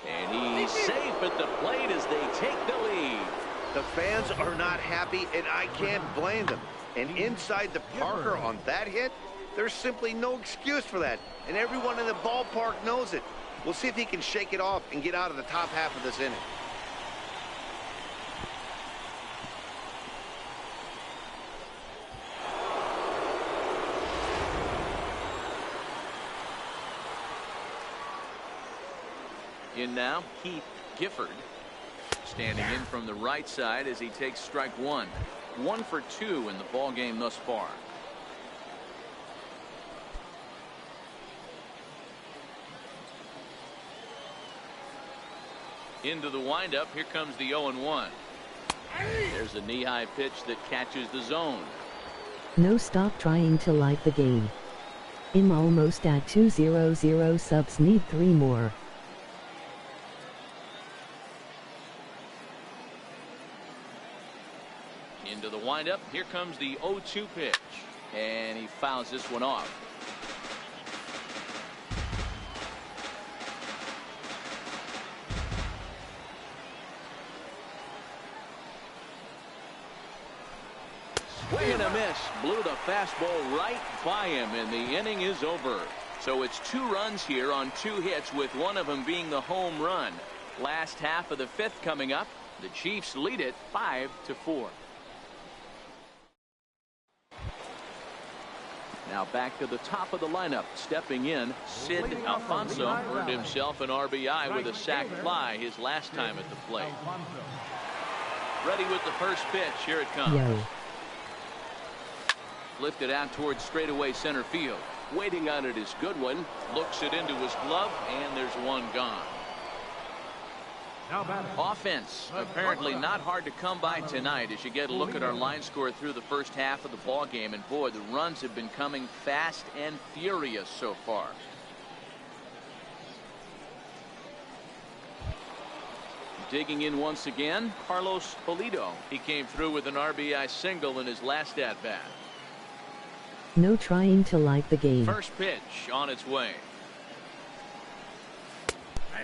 And he's safe at the plate as they take the lead. The fans are not happy, and I can't blame them. And inside the Parker on that hit, there's simply no excuse for that. And everyone in the ballpark knows it. We'll see if he can shake it off and get out of the top half of this inning. In now, Keith Gifford standing in from the right side as he takes strike one. 1 for 2 in the ball game thus far. Into the windup. Here comes the 0-1. There's a knee-high pitch that catches the zone. No, stop trying to like the game. I'm almost at 200 subs, need 3 more. lined up. Here comes the 0-2 pitch. And he fouls this one off. Swing and a miss. Blew the fastball right by him, and the inning is over. So it's 2 runs here on 2 hits, with one of them being the home run. Last half of the 5th coming up. The Chiefs lead it 5-4. Now back to the top of the lineup. Stepping in, Sid Alfonso earned himself an RBI with a sac fly his last time at the plate. Ready with the first pitch. Here it comes. Yo. Lifted out towards straightaway center field. Waiting on it is Goodwin. Looks it into his glove, and there's one gone. Offense apparently not hard to come by tonight as you get a look at our line score through the first half of the ball game, and boy, the runs have been coming fast and furious so far. Digging in once again, Carlos Pulido. He came through with an RBI single in his last at bat. No trying to like the game. First pitch on its way.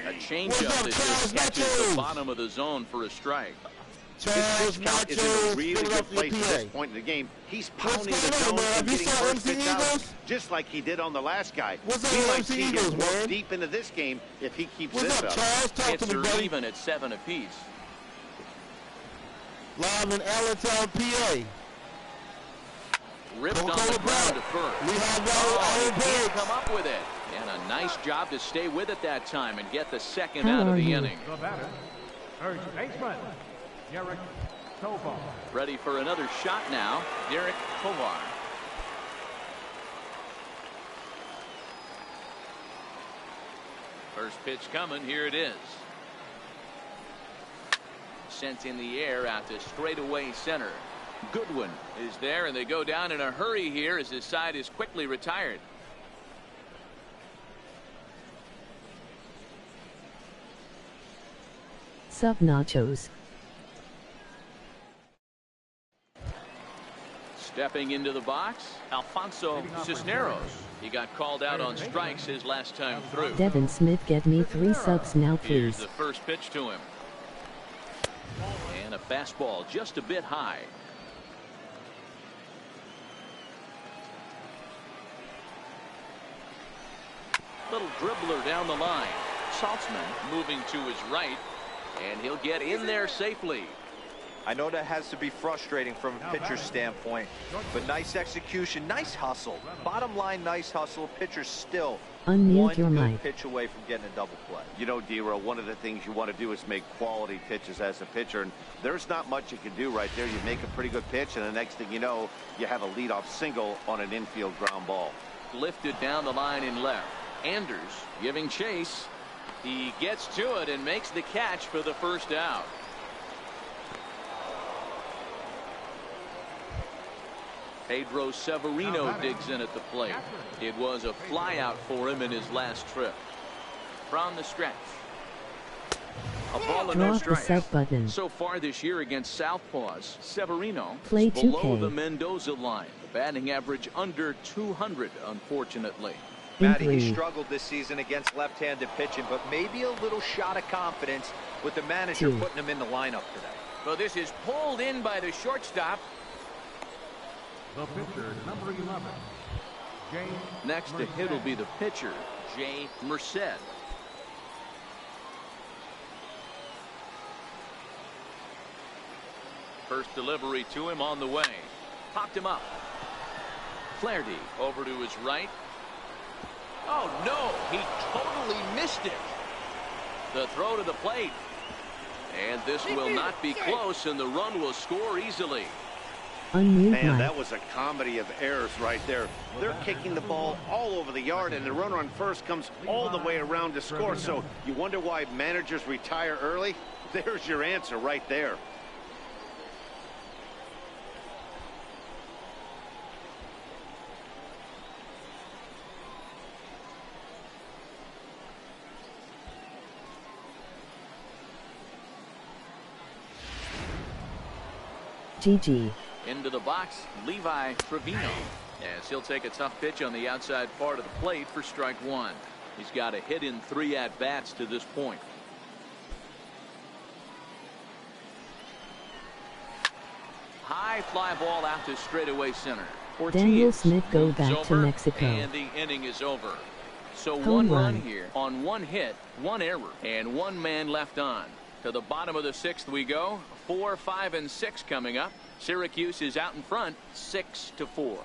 A changeup that just catches the bottom of the zone for a strike. His pitch count is in a really good place at this point in the game. He's pounding the zone and getting first pitch out, just like he did on the last guy. We might see him work deep into this game if he keeps this up. Hits are even at 7 apiece. Live in Allentown, PA. Ripped on the ground to first. He can't come up with it. And a nice job to stay with it that time and get the second out of the inning. The batter, first baseman, Derek Tovar. Ready for another shot now, Derek Tovar. First pitch coming, here it is. Sent in the air out to straightaway center. Goodwin is there, and they go down in a hurry here as his side is quickly retired. Sub nachos. Stepping into the box, Alfonso Cisneros. He got called out on strikes his last time through. Devin Smith, get me 3 subs now, Here's please. the first pitch to him. And a fastball just a bit high. Little dribbler down the line. Saltzman moving to his right, and he'll get in there safely. I know that has to be frustrating from a pitcher's standpoint, but nice execution, nice hustle. Bottom line, nice hustle. Pitcher's still Unmute your one good mic. pitch away from getting a double play. You know, D-Row, one of the things you want to do is make quality pitches as a pitcher, and there's not much you can do right there. You make a pretty good pitch, and the next thing you know, you have a leadoff single on an infield ground ball. Lifted down the line in left. Anders giving chase. He gets to it and makes the catch for the first out. Pedro Severino digs in at the plate. It was a flyout for him in his last trip. From the stretch. A ball and no Drop the strikes. sub button. So far this year against Southpaws, Severino Play is below 2K. the Mendoza line. The batting average under 200, unfortunately. Matty, he 3. struggled this season against left-handed pitching, but maybe a little shot of confidence with the manager 2. putting him in the lineup today. So this is pulled in by the shortstop. The pitcher, number 11, Jay Next to hit will be the pitcher, Jay Merced. First delivery to him on the way. Popped him up. Flaherty over to his right. Oh no, he totally missed it. The throw to the plate. And this will not be close, and the run will score easily. Unmute Man, mic. that was a comedy of errors right there. They're kicking the ball all over the yard, and the runner on first comes all the way around to score. So you wonder why managers retire early? There's your answer right there. GG. Into the box, Levi Trevino. As he'll take a tough pitch on the outside part of the plate for strike one. He's got a hit in 3 at-bats to this point. High fly ball out to straightaway center. Ortiz. Daniel Smith go back to Mexico. And the inning is over. So Home 1 run run here on 1 hit, 1 error, and 1 man left on. To the bottom of the 6th we go. 4, 5, and 6 coming up. Syracuse is out in front, 6-4.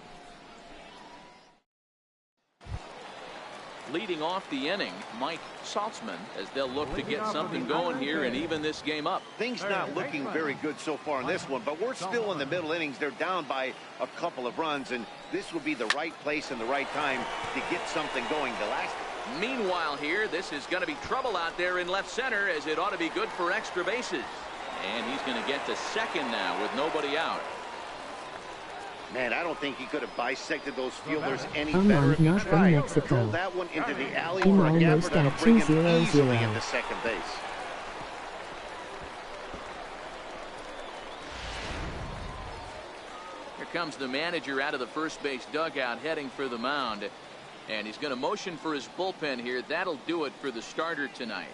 Leading off the inning, Mike Saltzman, as they'll look to get something going here and even this game up. Things not looking very good so far in this one, but we're still in the middle innings. They're down by a couple of runs, and this would be the right place and the right time to get something going. Meanwhile here, this is going to be trouble out there in left center, as it ought to be good for extra bases. And he's going to get to second now with nobody out. Man, I don't think he could have bisected those fielders any Unlike better. not from Mexico. Throw that one into the alley In for a gapper almost that'll at bring him 2-0-0. easily into second base. Here comes the manager out of the first base dugout heading for the mound. And he's going to motion for his bullpen here. That'll do it for the starter tonight.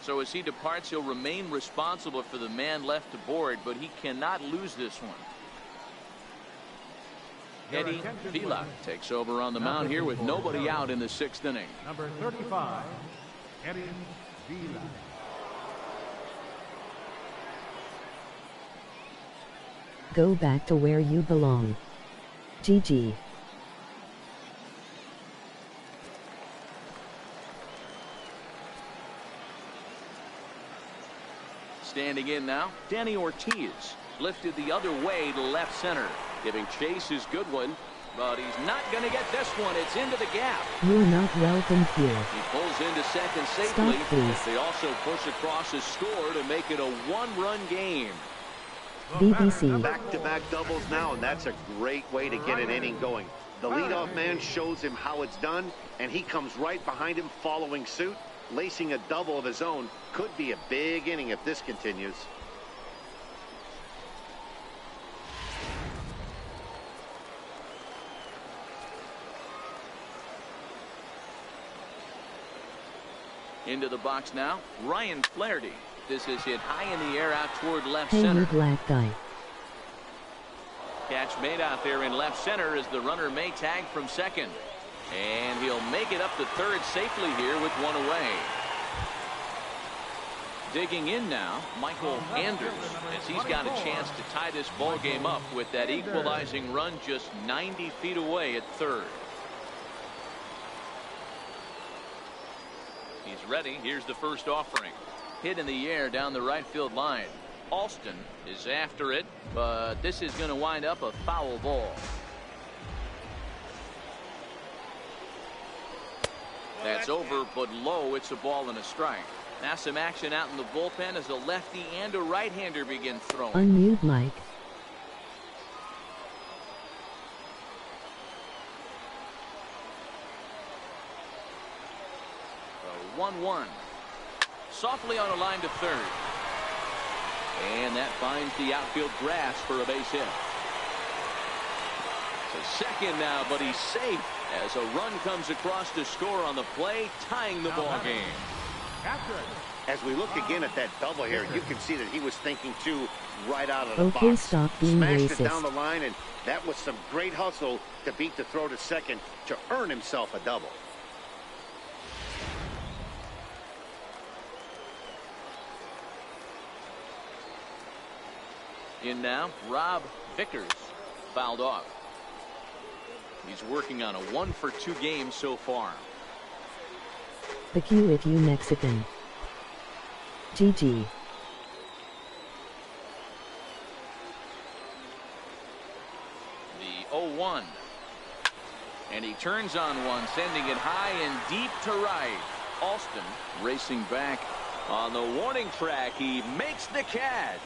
So as he departs, he'll remain responsible for the man left to board, but he cannot lose this one. Eddie Vila takes over on the mound here with nobody out in the 6th inning. Number 35, Eddie Vila. Go back to where you belong. GG. Standing in now, Danny Ortiz. Lifted the other way to left center. Giving Chase his good one, but he's not going to get this one. It's into the gap. You're not welcome here. He pulls into second safely. Stop, please. They also push across his score to make it a 1-run game. BBC. Back-to-back doubles now, and that's a great way to get an inning going. The leadoff man shows him how it's done, and he comes right behind him following suit. Lacing a double of his own. Could be a big inning if this continues. Into the box now, Ryan Flaherty. This is hit high in the air out toward left Hey, center. you black guy. Catch made out there in left center as the runner may tag from second. And he'll make it up to third safely here with 1 away. Digging in now, Michael Anders, as he's got a chance to tie this ball game up with that equalizing run just 90 feet away at third. He's ready. Here's the first offering. Hit in the air down the right field line. Alston is after it, but this is going to wind up a foul ball. That's over, but low. It's a ball and a strike. Now some action out in the bullpen as a lefty and a right-hander begin throwing. Unmute Mike. A 1-1. Softly on a line to third. And that finds the outfield grass for a base hit. So second now, but he's safe as a run comes across to score on the play, tying the ball game. As we look again at that double here, you can see that he was thinking too right out of the Okay, box. stop being Smashed racist. it down the line, and that was some great hustle to beat the throw to second to earn himself a double. In now, Rob Vickers fouled off. He's working on a 1-for-2 game so far. The Q if you Mexican. GG. The 0-1. And he turns on one, sending it high and deep to right. Alston racing back on the warning track. He makes the catch.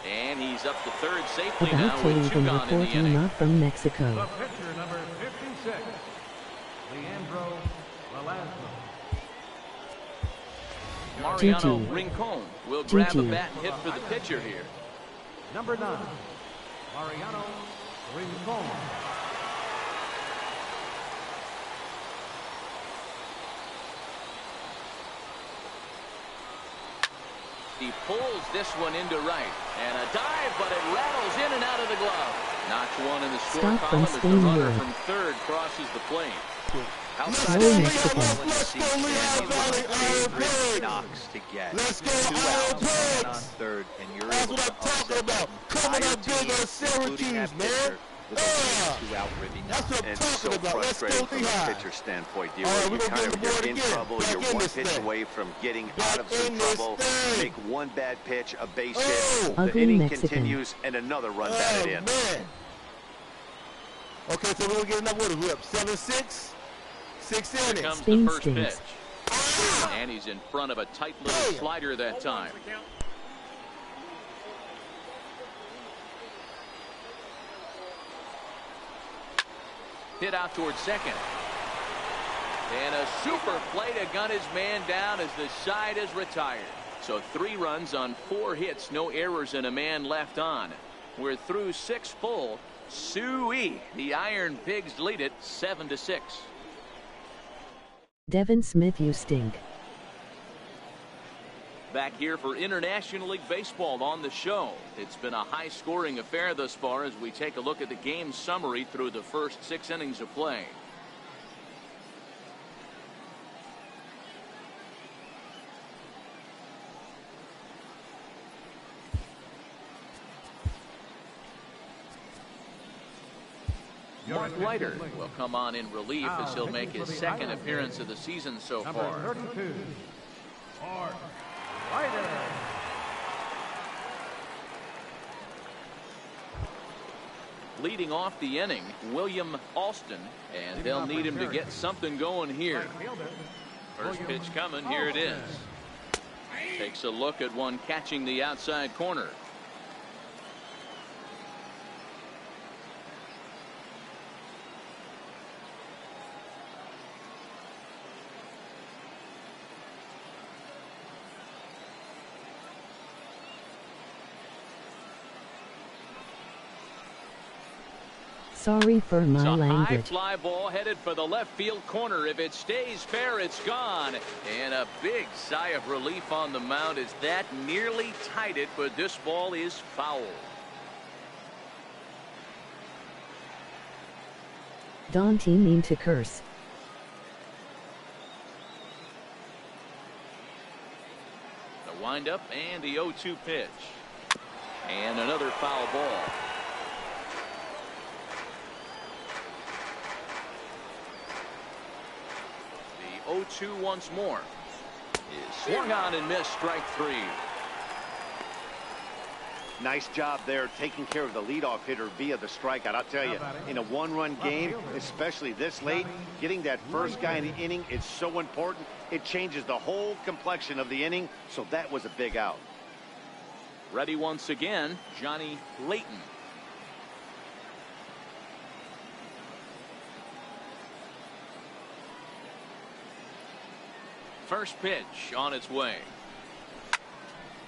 And he's up to third safely About now to with leave 2 and gone in the reporting inning. not from Mexico. The pitcher, number 56, Leandro Velasquez. Mariano GG. Rincon will grab a GG. bat and hit for the pitcher here. Number 9, Mariano Rincon. He pulls this one into right. And a dive, but it rattles in and out of the glove. Knocks one in the score column as the runner from third crosses the plate. Outside of baseball in the season, favorite knocks to get. Let's go, 2 outs, Pigs! man on third, and you're That's able what to I'm talking upset about. Coming up big on Syracuse, man. with a 2-out ribby knock. That's what I'm And talking so about. Let's go, frustrating from a Lehigh. pitcher standpoint. All right, we're You're gonna get the board you're in again. trouble. Back You're in one this pitch thing. away from getting Back out of some in this trouble. thing. Make one bad pitch, a base Oh. hit. The Ugly inning Mexican. continues, and another run Oh, batted in. man. Okay, so we're going to get another one. We're up 7-6. 6 Here innings. comes the Sting first stings. pitch. And he's in front of a tight little Damn. slider that time. Hit out towards second. And a super play to gun his man down as the side is retired. So 3 runs on 4 hits, no errors, and a man left on. We're through 6 full. Suey, the Iron Pigs lead it 7-6. Devin Smith, you stink. Back here for International League Baseball on the show. It's been a high-scoring affair thus far as we take a look at the game summary through the first 6 innings of play. Mark Leiter will come on in relief as he'll make his second appearance of the season so Number far. 32, Mark Leiter. Leading off the inning, William Alston, and they'll need him to get something going here. Right fielder, First William pitch coming, here it is. Takes a look at one catching the outside corner. Sorry for my It's a high language. fly ball headed for the left field corner. If it stays fair, it's gone. And a big sigh of relief on the mound as that nearly tied it, but this ball is foul. Don't he mean to curse? The windup and the 0-2 pitch. And another foul ball. The 0-2 once more. Is swung on and missed, strike 3. Nice job there taking care of the leadoff hitter via the strikeout. I'll tell you, in a 1-run game, especially this late, getting that first guy in the inning is so important. It changes the whole complexion of the inning, so that was a big out. Ready once again, Johnny Layton. First pitch on its way.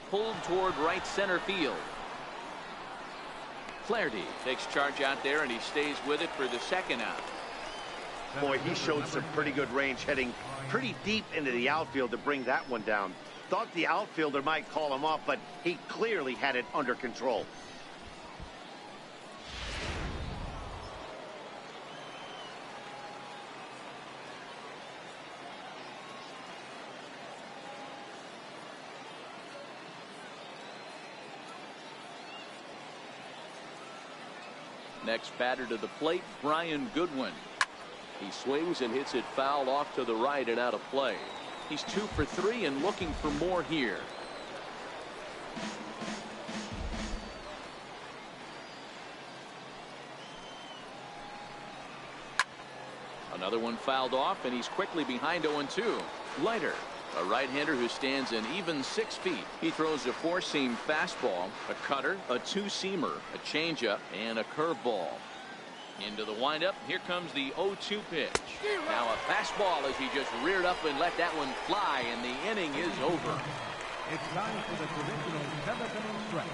Pulled toward right center field. Flaherty takes charge out there, and he stays with it for the second out. Boy, he showed some pretty good range heading pretty deep into the outfield to bring that one down. Thought the outfielder might call him off, but he clearly had it under control. Next batter to the plate, Brian Goodwin. He swings and hits it foul off to the right and out of play. He's 2 for 3 and looking for more here. Another one fouled off, and he's quickly behind 0-2. Leiter, a right-hander who stands an even 6 feet. He throws a 4-seam fastball, a cutter, a 2-seamer, a changeup, and a curveball. Into the windup. Here comes the 0-2 pitch. Now a fastball as he just reared up and let that one fly, and the inning is over. It's time for the traditional 7th inning stretch.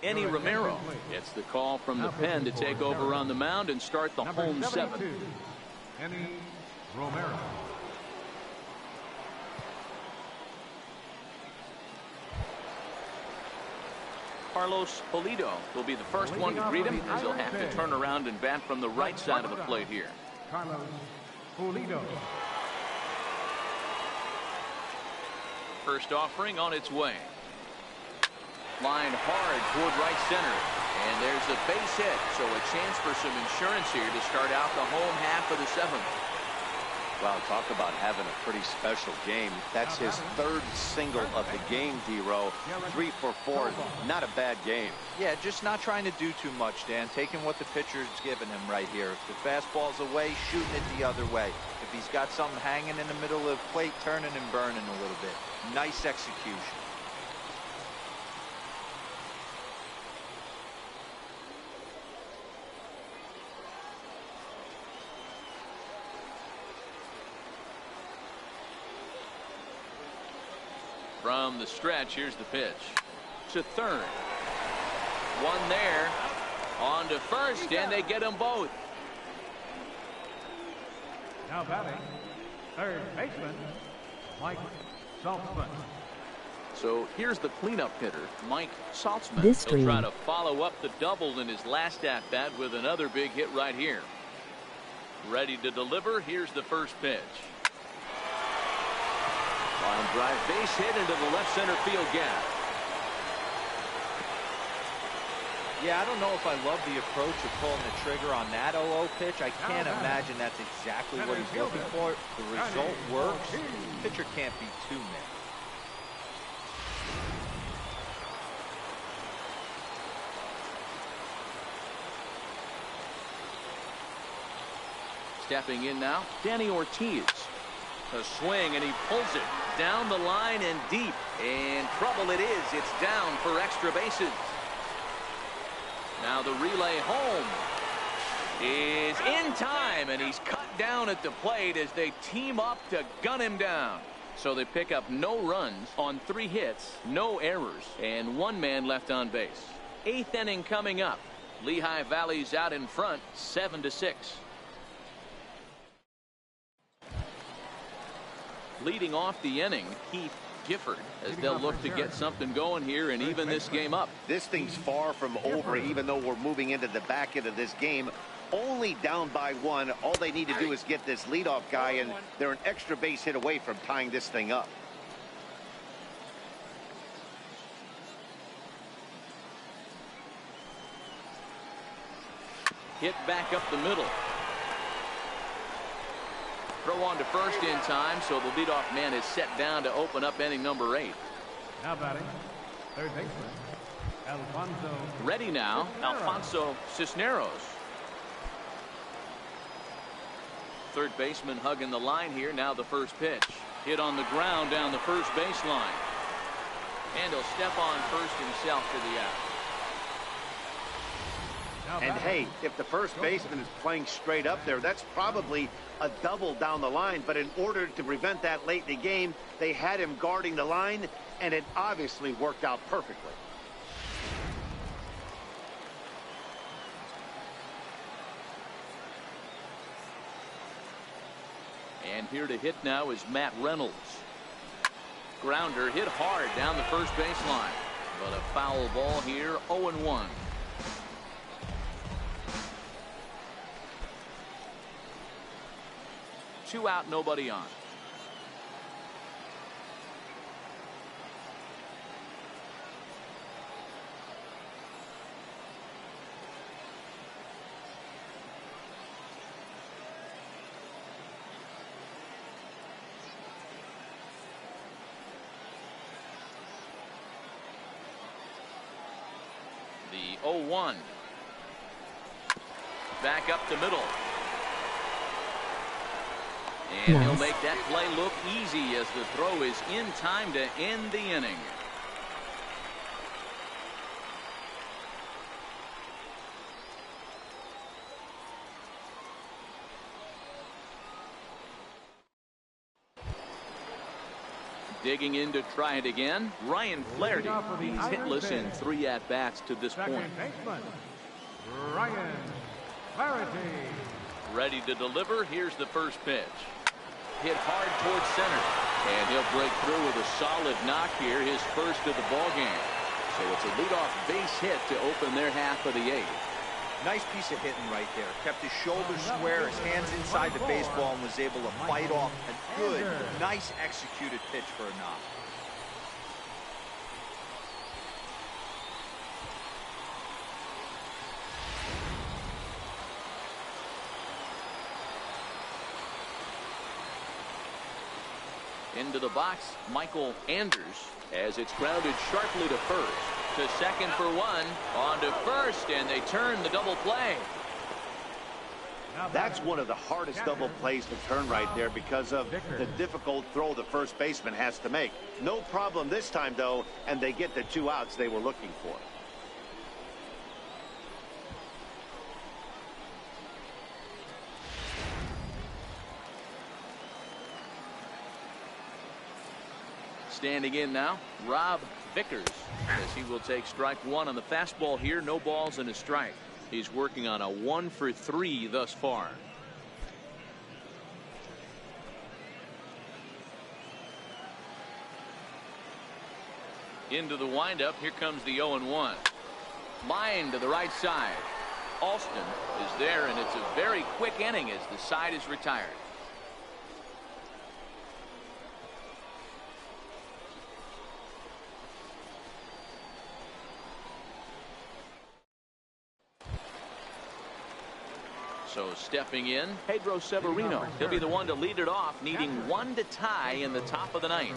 Enny Romero gets the call from the pen to take over on the mound and start the home seventh. Enny Romero. Carlos Pulido will be the first one to greet him, as he'll have to turn around and bat from the right side of the plate here. Carlos Pulido. First offering on its way. Line hard toward right center. And there's a base hit, so a chance for some insurance here to start out the home half of the seventh. Well, talk about having a pretty special game. That's his third single of the game, D-Row. 3 for 4. Not a bad game. Yeah, just not trying to do too much, Dan. Taking what the pitcher's giving him right here. If the fastball's away, shooting it the other way. If he's got something hanging in the middle of the plate, turning and burning a little bit. Nice execution. From the stretch, here's the pitch. To third. One there. On to first, and they get them both. Now batting, third baseman, Mike Saltzman. So here's the cleanup hitter, Mike Saltzman. This He'll try stream. to follow up the double in his last at-bat with another big hit right here. Ready to deliver. Here's the first pitch. Line drive base hit into the left center field gap. Yeah, I don't know if I love the approach of pulling the trigger on that 0-0 pitch. I can't imagine that's exactly what he's looking for. The result works. The pitcher can't be too mad. Stepping in now, Danny Ortiz. A swing, and he pulls it down the line and deep. And trouble it is. It's down for extra bases. Now the relay home is in time, and he's cut down at the plate as they team up to gun him down. So they pick up no runs on 3 hits, no errors, and 1 man left on base. 8th inning coming up. Lehigh Valley's out in front, 7-6. Leading off the inning, Keith Gifford, as they'll look to get something going here and even this game up. This thing's far from over, even though we're moving into the back end of this game. Only down by 1. All they need to do is get this leadoff guy, and they're an extra base hit away from tying this thing up. Hit back up the middle. Throw on to first in time, so the leadoff man is set down to open up inning number 8. Now batting, third baseman, Alfonso. Ready now, Alfonso Cisneros. Third baseman hugging the line here. Now the first pitch. Hit on the ground down the first baseline. And he'll step on first himself for the out. And hey, if the first baseman is playing straight up there, that's probably a double down the line. But in order to prevent that late in the game, they had him guarding the line, and it obviously worked out perfectly. And here to hit now is Matt Reynolds. Grounder hit hard down the first baseline. But a foul ball here, 0-1. Two out, nobody on. The 0-1. Back up the middle. And he'll make that play look easy as the throw is in time to end the inning. Digging in to try it again, Ryan Flaherty. He's hitless in 3 at-bats to this point. Second baseman, Ryan Flaherty. Ready to deliver. Here's the first pitch. Hit hard towards center. And he'll break through with a solid knock here, his first of the ball game. So it's a leadoff base hit to open their half of the 8th. Nice piece of hitting right there. Kept his shoulders square, his hands inside the baseball, and was able to fight off a good, nice executed pitch for a knock. Into the box, Michael Anders, as it's grounded sharply to first. To second for 1, on to first, and they turn the double play. That's one of the hardest double plays to turn right there because of the difficult throw the first baseman has to make. No problem this time, though, and they get the 2 outs they were looking for. Standing in now, Rob Vickers, as he will take strike 1 on the fastball here. No balls and a strike. He's working on a 1 for 3 thus far. Into the windup. Here comes the 0-1. Line to the right side. Alston is there, and it's a very quick inning as the side is retired. So stepping in, Pedro Severino. He'll be the one to lead it off, needing 1 to tie in the top of the 9th.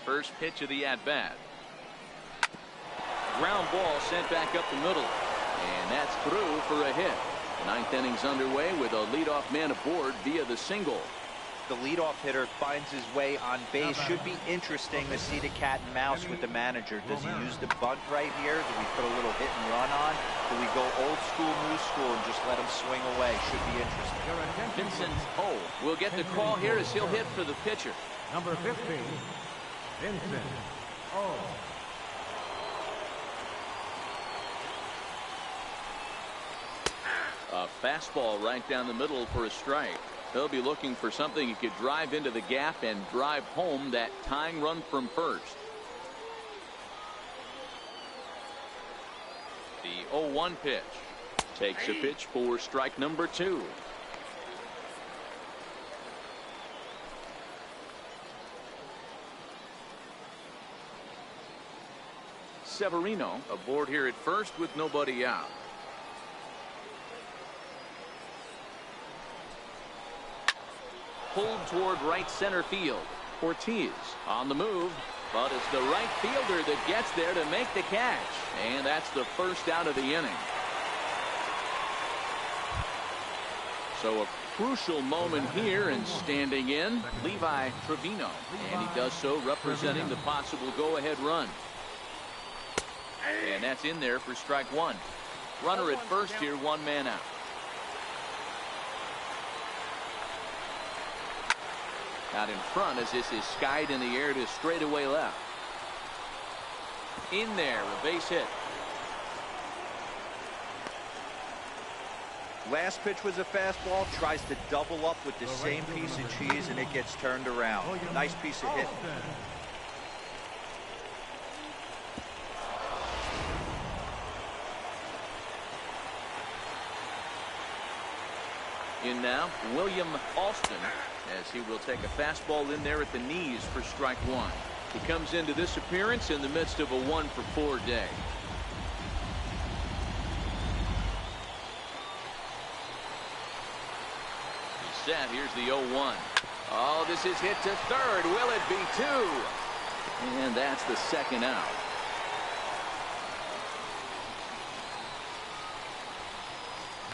First pitch of the at-bat. Ground ball sent back up the middle. And that's through for a hit. The 9th inning's underway with a leadoff man aboard via the single. The leadoff hitter finds his way on base. Should be interesting to see the cat and mouse with the manager. Does he use the bunt right here? Do we put a little hit and run on? Do we go old school, new school, and just let him swing away? Should be interesting. Vincent O will get the call here as he'll hit for the pitcher. Number 15. Vincent O. A fastball right down the middle for a strike. They'll be looking for something he could drive into the gap and drive home that tying run from first. The 0-1 pitch. Takes a pitch for strike number 2. Severino aboard here at first with nobody out. Pulled toward right center field. Ortiz on the move, but it's the right fielder that gets there to make the catch, and that's the first out of the inning. So a crucial moment here, and standing in, Levi Trevino, and he does so representing the possible go-ahead run. And that's in there for strike 1. Runner at first here, 1 man out. Out in front as this is skied in the air to straightaway left. In there, a base hit. Last pitch was a fastball. Tries to double up with the same piece of cheese, and it gets turned around. Nice piece of hit. In now, William Alston, as he will take a fastball in there at the knees for strike 1. He comes into this appearance in the midst of a 1 for 4 day. He's set. Here's the 0-1. Oh, this is hit to third. Will it be 2? And that's the second out.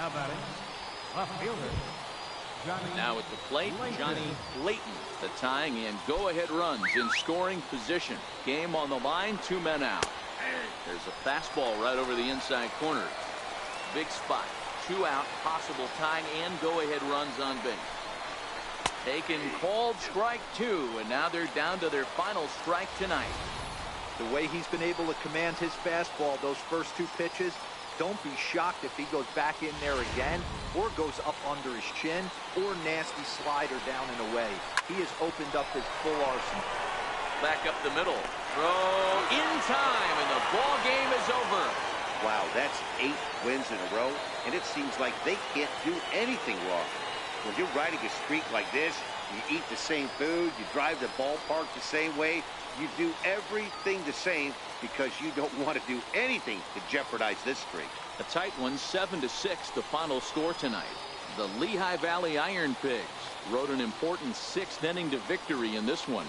Now batting, left fielder, Johnny. Now at the plate, Johnny Layton. The tying and go-ahead runs in scoring position. Game on the line, 2 men out. There's a fastball right over the inside corner. Big spot. 2 out, possible tying and go-ahead runs on base. Taken, called, strike 2, and now they're down to their final strike tonight. The way he's been able to command his fastball those first 2 pitches, don't be shocked if he goes back in there again or goes up under his chin or nasty slider down and away. He has opened up his full arsenal. Back up the middle. Throw in time, and the ball game is over. Wow, that's 8 wins in a row, and it seems like they can't do anything wrong. When you're riding a streak like this, you eat the same food, you drive the ballpark the same way, you do everything the same because you don't want to do anything to jeopardize this streak. A tight one, 7-6, the final score tonight. The Lehigh Valley Iron Pigs rode an important 6th inning to victory in this one.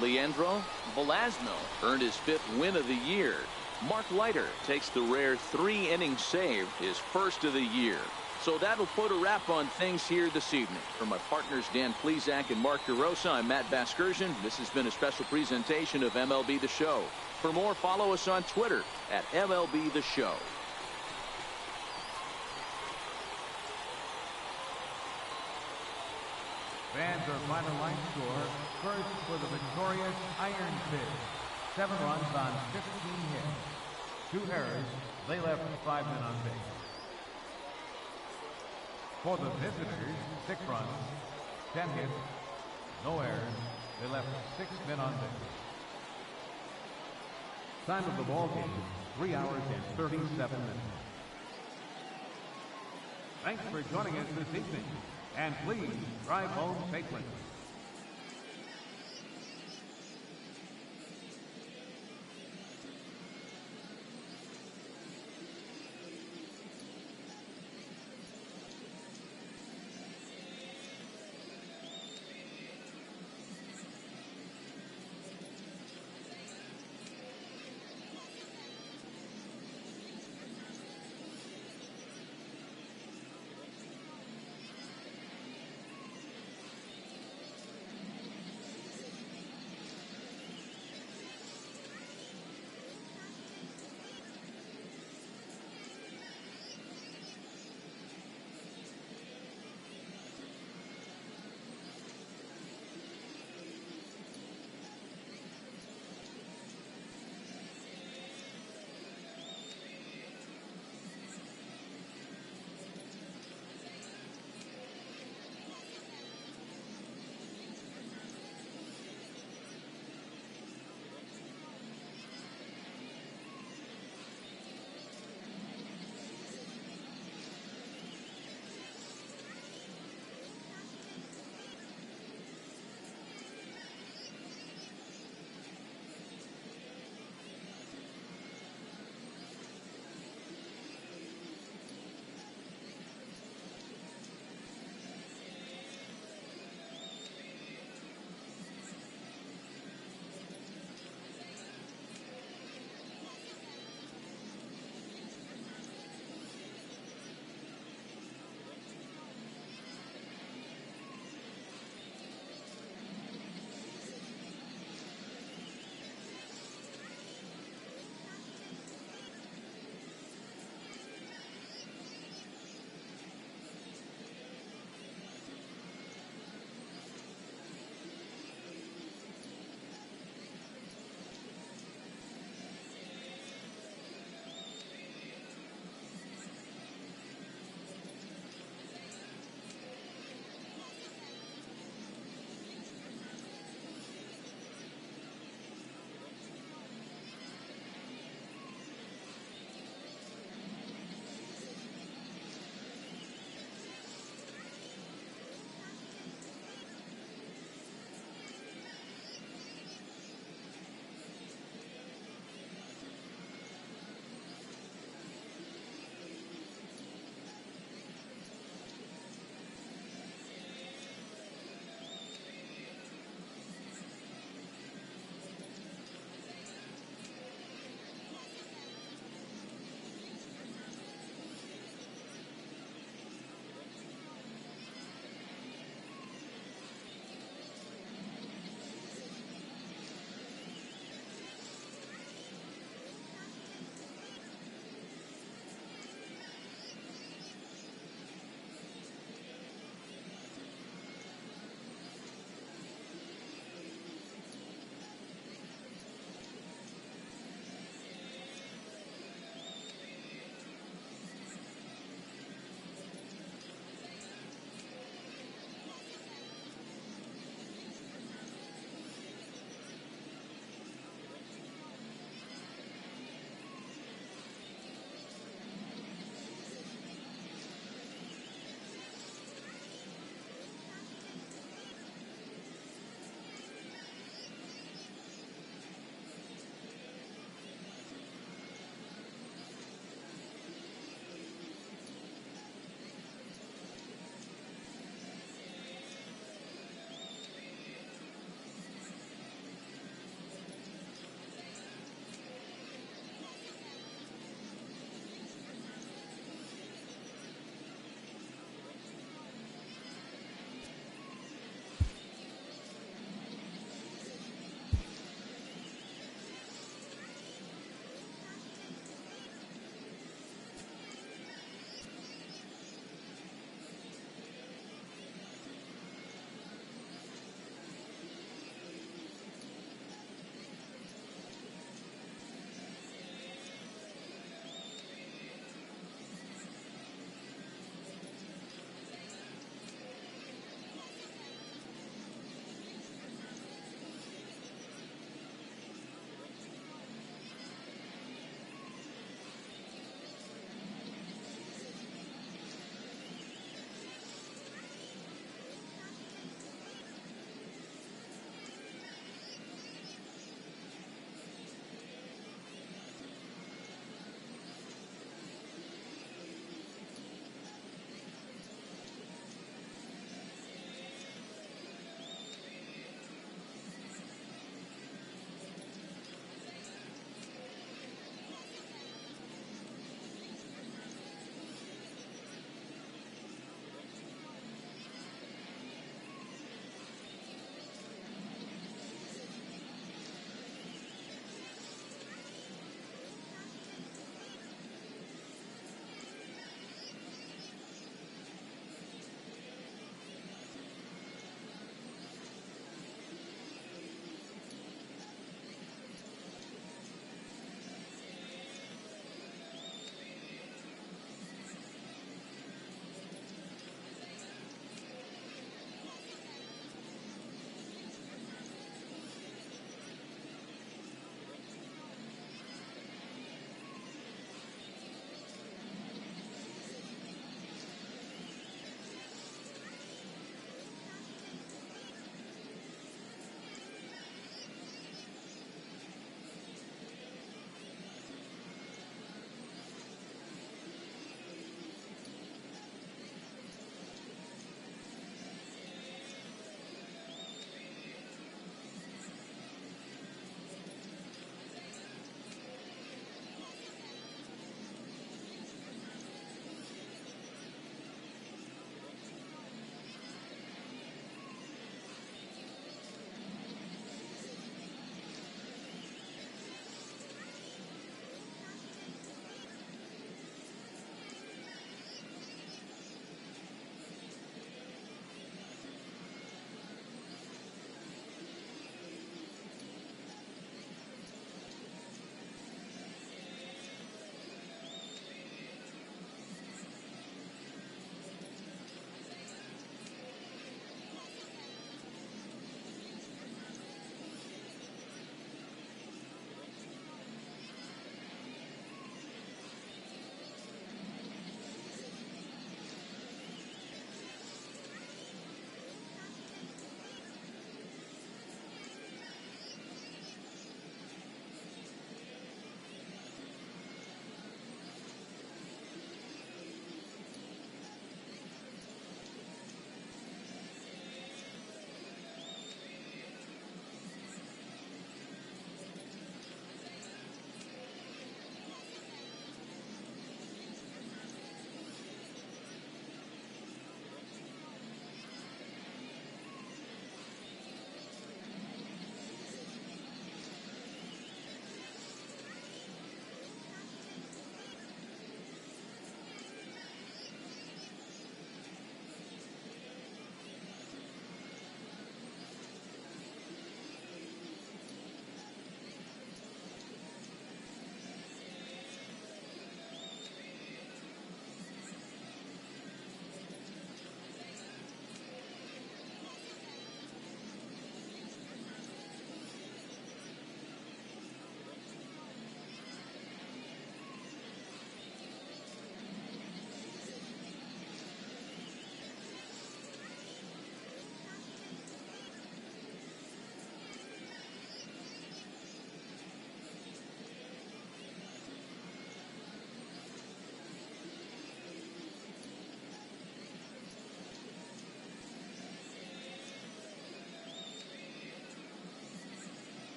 Leandro Velasno earned his 5th win of the year. Mark Leiter takes the rare 3-inning save, his first of the year. So that'll put a wrap on things here this evening. For my partners Dan Plesac and Mark DeRosa, I'm Matt Vasgersian. This has been a special presentation of MLB The Show. For more, follow us on Twitter at MLB The Show. Fans are final line score. First for the victorious Iron Pigs. 7 runs on 15 hits. 2 errors. They left 5 men on base. For the visitors, 6 runs, 10 hits, no errors. They left 6 men on base. Time of the ball game, 3 hours and 37 minutes. Thanks for joining us this evening, and please drive home safely.